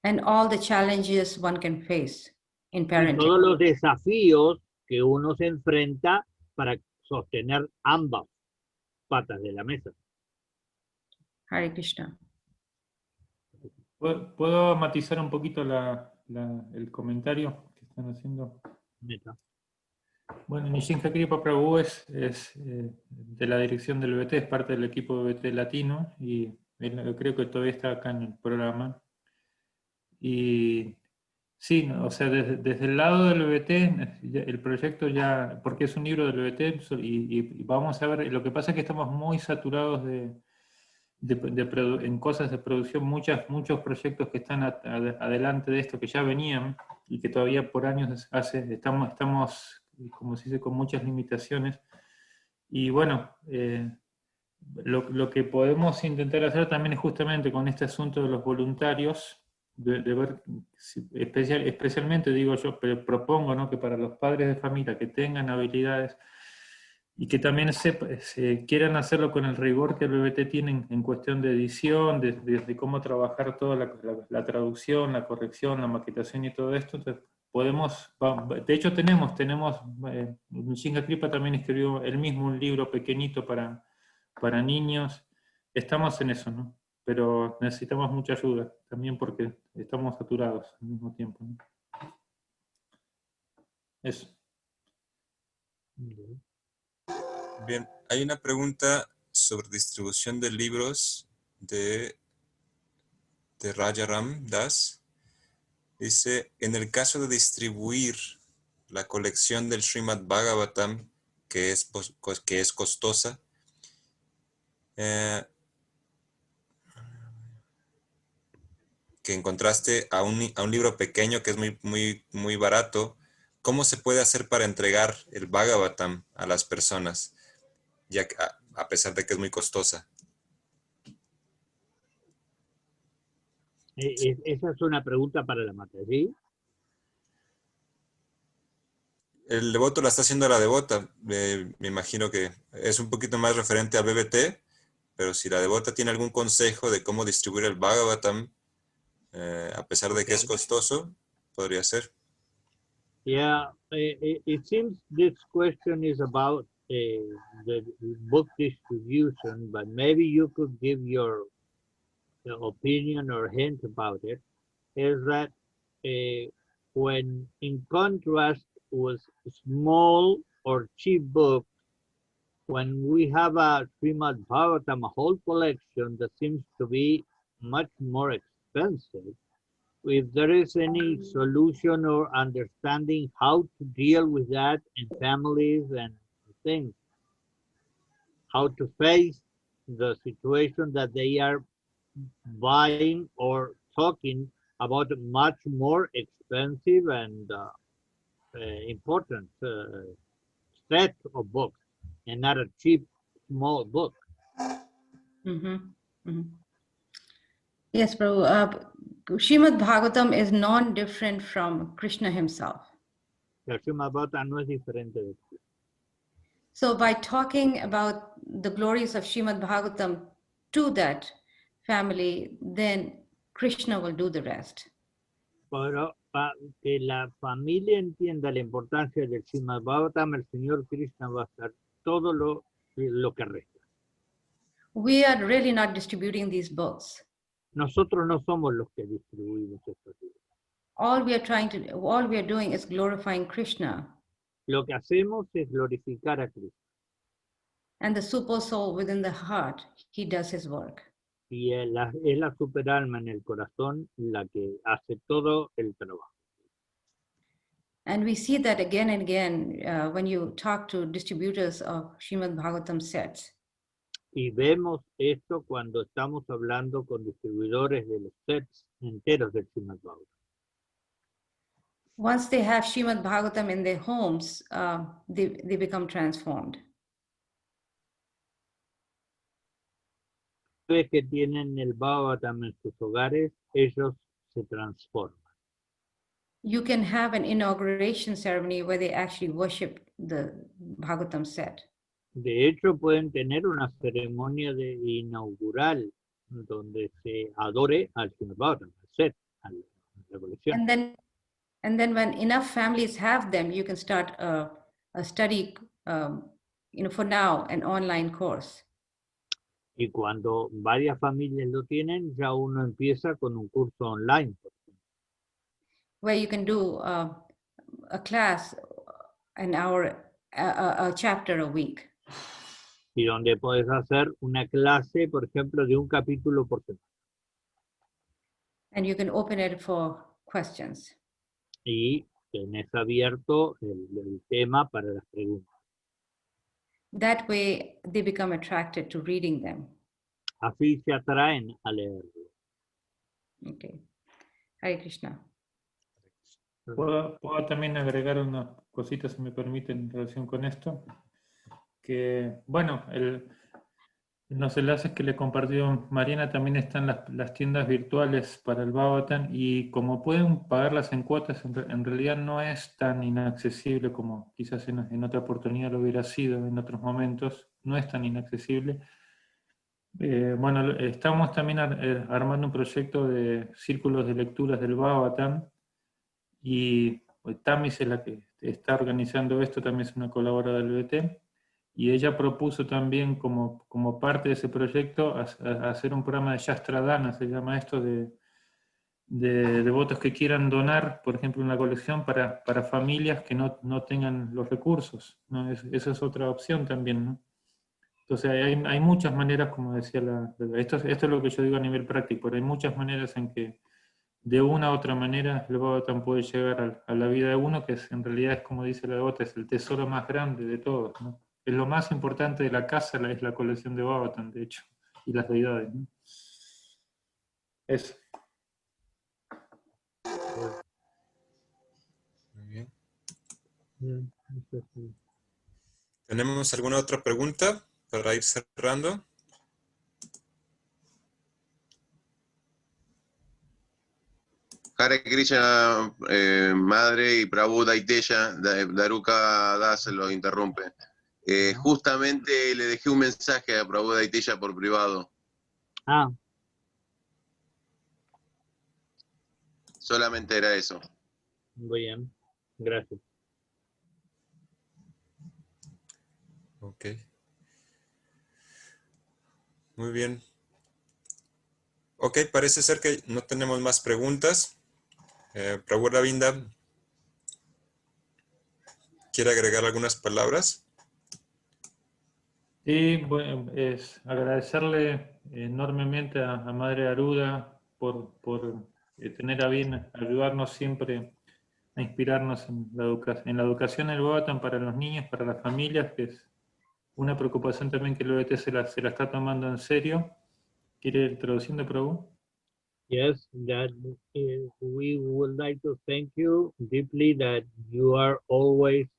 And all the challenges one can face in Y parenting. todos los desafíos que uno se enfrenta para sostener ambas patas de la mesa. Hare Krishna. ¿Puedo matizar un poquito el comentario que están haciendo? Neta. Bueno, Nishinga Kripa Prabhu es de la dirección del BT, es parte del equipo de BT latino y él, creo que todavía está acá en el programa. Y sí, o sea, desde el lado del BT, el proyecto ya, porque es un libro del BT, y vamos a ver, lo que pasa es que estamos muy saturados en cosas de producción, muchos proyectos que están adelante de esto, que ya venían, y que todavía por años estamos como se dice, con muchas limitaciones. Y bueno, lo que podemos intentar hacer también es justamente con este asunto de los voluntarios, de ver, especialmente digo yo, pero propongo, ¿no?, que para los padres de familia que tengan habilidades, y que también se quieran hacerlo con el rigor que el BBT tiene en cuestión de edición, de cómo trabajar toda la traducción, la corrección, la maquetación y todo esto. Entonces, de hecho tenemos Shinga Kripa también escribió él mismo un libro pequeñito para niños. Estamos en eso, ¿no? Pero necesitamos mucha ayuda, también porque estamos saturados al mismo tiempo, ¿no? Eso. Bien, hay una pregunta sobre distribución de libros de Rajaram Das. Dice, en el caso de distribuir la colección del Srimad-bhagavatam, que es costosa, que encontraste a un libro pequeño que es muy barato, ¿cómo se puede hacer para entregar el Bhagavatam a las personas, ya que, a pesar de que es muy costosa? Esa es una pregunta para la Mataji. El devoto la está haciendo a la devota. Me imagino que es un poquito más referente al BBT, pero si la devota tiene algún consejo de cómo distribuir el Bhagavatam, a pesar de que es costoso, podría ser. Yeah, it seems this question is about the book distribution, but maybe you could give your opinion or hint about it. Is that when in contrast with small or cheap books, when we have a Srimad-bhagavatam, a whole collection that seems to be much more expensive, if there is any solution or understanding how to deal with that in families and things, how to face the situation that they are buying or talking about a much more expensive and important set of books and not a cheap small book. Mm-hmm. Mm-hmm. Yes, Prabhu. Srimad-bhagavatam is non-different from Krishna himself. El Srimad-bhagavatam no es diferente de esto. So by talking about the glories of Srimad-bhagavatam to that family, then Krishna will do the rest. Pero para que la familia entienda la importancia del Srimad-bhagavatam, el Señor Krishna va a hacer todo lo que resta. We are really not distributing these books. Nosotros no somos los que distribuimos estos libros. All we are doing is glorifying Krishna. Lo que hacemos es glorificar a Cristo. And the super soul within the heart, he does his work. Y es la superalma en el corazón la que hace todo el trabajo. And we see that again and again when you talk to distributors of Srimad-bhagavatam sets. Y vemos esto cuando estamos hablando con distribuidores de los sets enteros del Srimad-bhagavatam. Once they have Srimad-bhagavatam in their homes, they become transformed. Una vez que tienen el Bhagavatam en sus hogares, ellos se transforman. You can have an inauguration ceremony where they actually worship the Bhagavatam set. De hecho, pueden tener una ceremonia inaugural donde se adore al Srimad-bhagavatam, al set, a la colección. And then when enough families have them, you can start a study, for now, an online course. Y cuando varias familias lo tienen, ya uno empieza con un curso online. Where you can do a class, an hour, a chapter a week. Y donde puedes hacer una clase, por ejemplo, de un capítulo por semana. And you can open it for questions. Y tenés abierto el tema para las preguntas. That way they become attracted to reading them. Así se atraen a leerlo. Okay. Hare Krishna. ¿Puedo también agregar unas cositas, si me permiten, en relación con esto? Que, bueno, En los enlaces que le compartió Mariana también están las tiendas virtuales para el Bhagavatam, y como pueden pagarlas en cuotas, en realidad no es tan inaccesible como quizás en otra oportunidad lo hubiera sido en otros momentos, no es tan inaccesible. Bueno, estamos también armando un proyecto de círculos de lecturas del Bhagavatam, y Tamis es la que está organizando esto, también es una colaboradora del BT. Y ella propuso también como parte de ese proyecto hacer un programa de Shastradana, se llama esto, de devotos que quieran donar, por ejemplo, una colección para familias que no tengan los recursos, ¿no? Esa es otra opción también, ¿no? Entonces hay muchas maneras, como decía esto es lo que yo digo a nivel práctico, pero hay muchas maneras en que de una u otra manera el Bhagavatam puede llegar a la vida de uno, que en realidad es, como dice la devota, es el tesoro más grande de todos, ¿no? Es lo más importante de la casa, es la colección de Bhagavatam, de hecho, y las deidades, ¿no? Eso. Muy bien. ¿Tenemos alguna otra pregunta para ir cerrando? Hare Krishna, madre, y Prabhu Daiteya, Daruka Das lo interrumpe. Justamente le dejé un mensaje a Prabhu Daiteya por privado. Ah, Solamente era eso. muy bien. Gracias. Ok. Muy bien. Ok, parece ser que no tenemos más preguntas. Prabhu Ravinda, ¿quiere agregar algunas palabras? Y bueno, es agradecerle enormemente a Madre Aruddha por tener a bien ayudarnos siempre a inspirarnos en la educación del Bhagavatam para los niños, para las familias, que es una preocupación también que el OET se la está tomando en serio. ¿Quiere ir traduciendo, Prabhu? Yes, that we would like to thank you deeply that you are always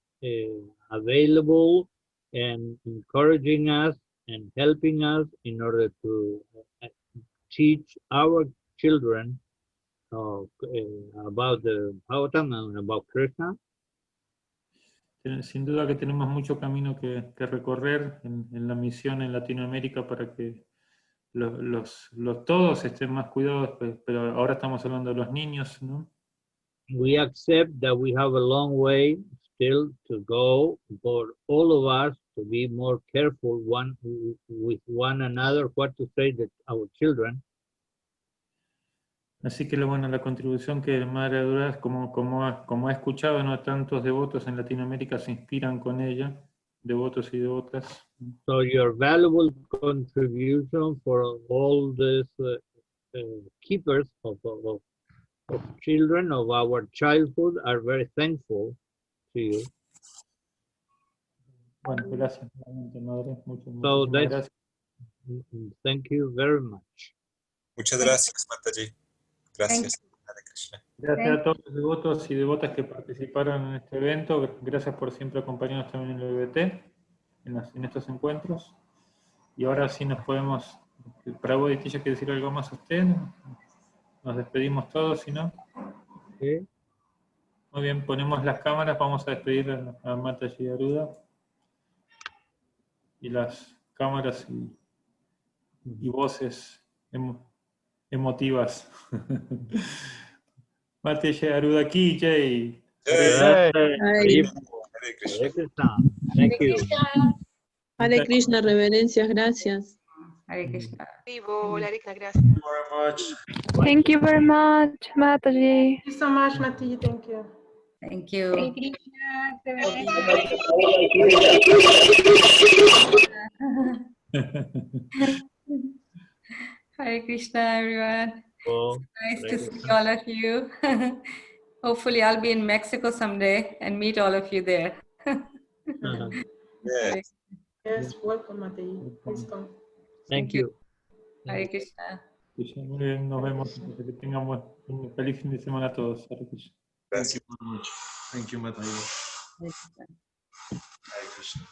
available and encouraging us and helping us in order to teach our children about the Bhagavatam and about Krishna. Sin duda que tenemos mucho camino que recorrer en la misión en Latinoamérica para que todos estén más cuidados, pero ahora estamos hablando de los niños, ¿no? We accept that we have a long way still to go for all of us to be more careful with one another, what to say to our children. Así que bueno, la contribución que Madre Aruddha, como ha escuchado, ¿no? Tantos devotos en Latinoamérica se inspiran con ella, devotos y devotas. So your valuable contribution for all these keepers of children of our childhood are very thankful to you. Bueno, gracias, Madre. So Muchísimas gracias. Thank you very much. Muchas gracias, Mataji. Gracias. Hare Krishna. Gracias a todos los devotos y devotas que participaron en este evento. Gracias por siempre acompañarnos también en el BBT, en estos encuentros. Y ahora sí nos podemos... Prabhu Daiteya, ¿quiere decir algo más a usted? Nos despedimos todos, si no. Okay. Muy bien, ponemos las cámaras, vamos a despedir a Mataji Aruddha. Y las cámaras y voces emotivas. Mataji Aruddha ki jai. Hare Krishna. Thank you. Hare Krishna, reverencias, gracias. Hare Krishna. Vivo, Hare Krishna, gracias. Thank you very much, Mataji. Thank you so much, Mati. Thank you. Thank you. Hare Krishna, everyone. Nice to see all of you. Hopefully, I'll be in Mexico someday and meet all of you there. Yes. Yes, welcome, Mati. Please come. Thank you. Hare Krishna. Muy bien, nos vemos. Que tengamos un feliz fin de semana a todos. Hare Krishna. Gracias. Thank you, Mataji. Hare Krishna. Hare Krishna.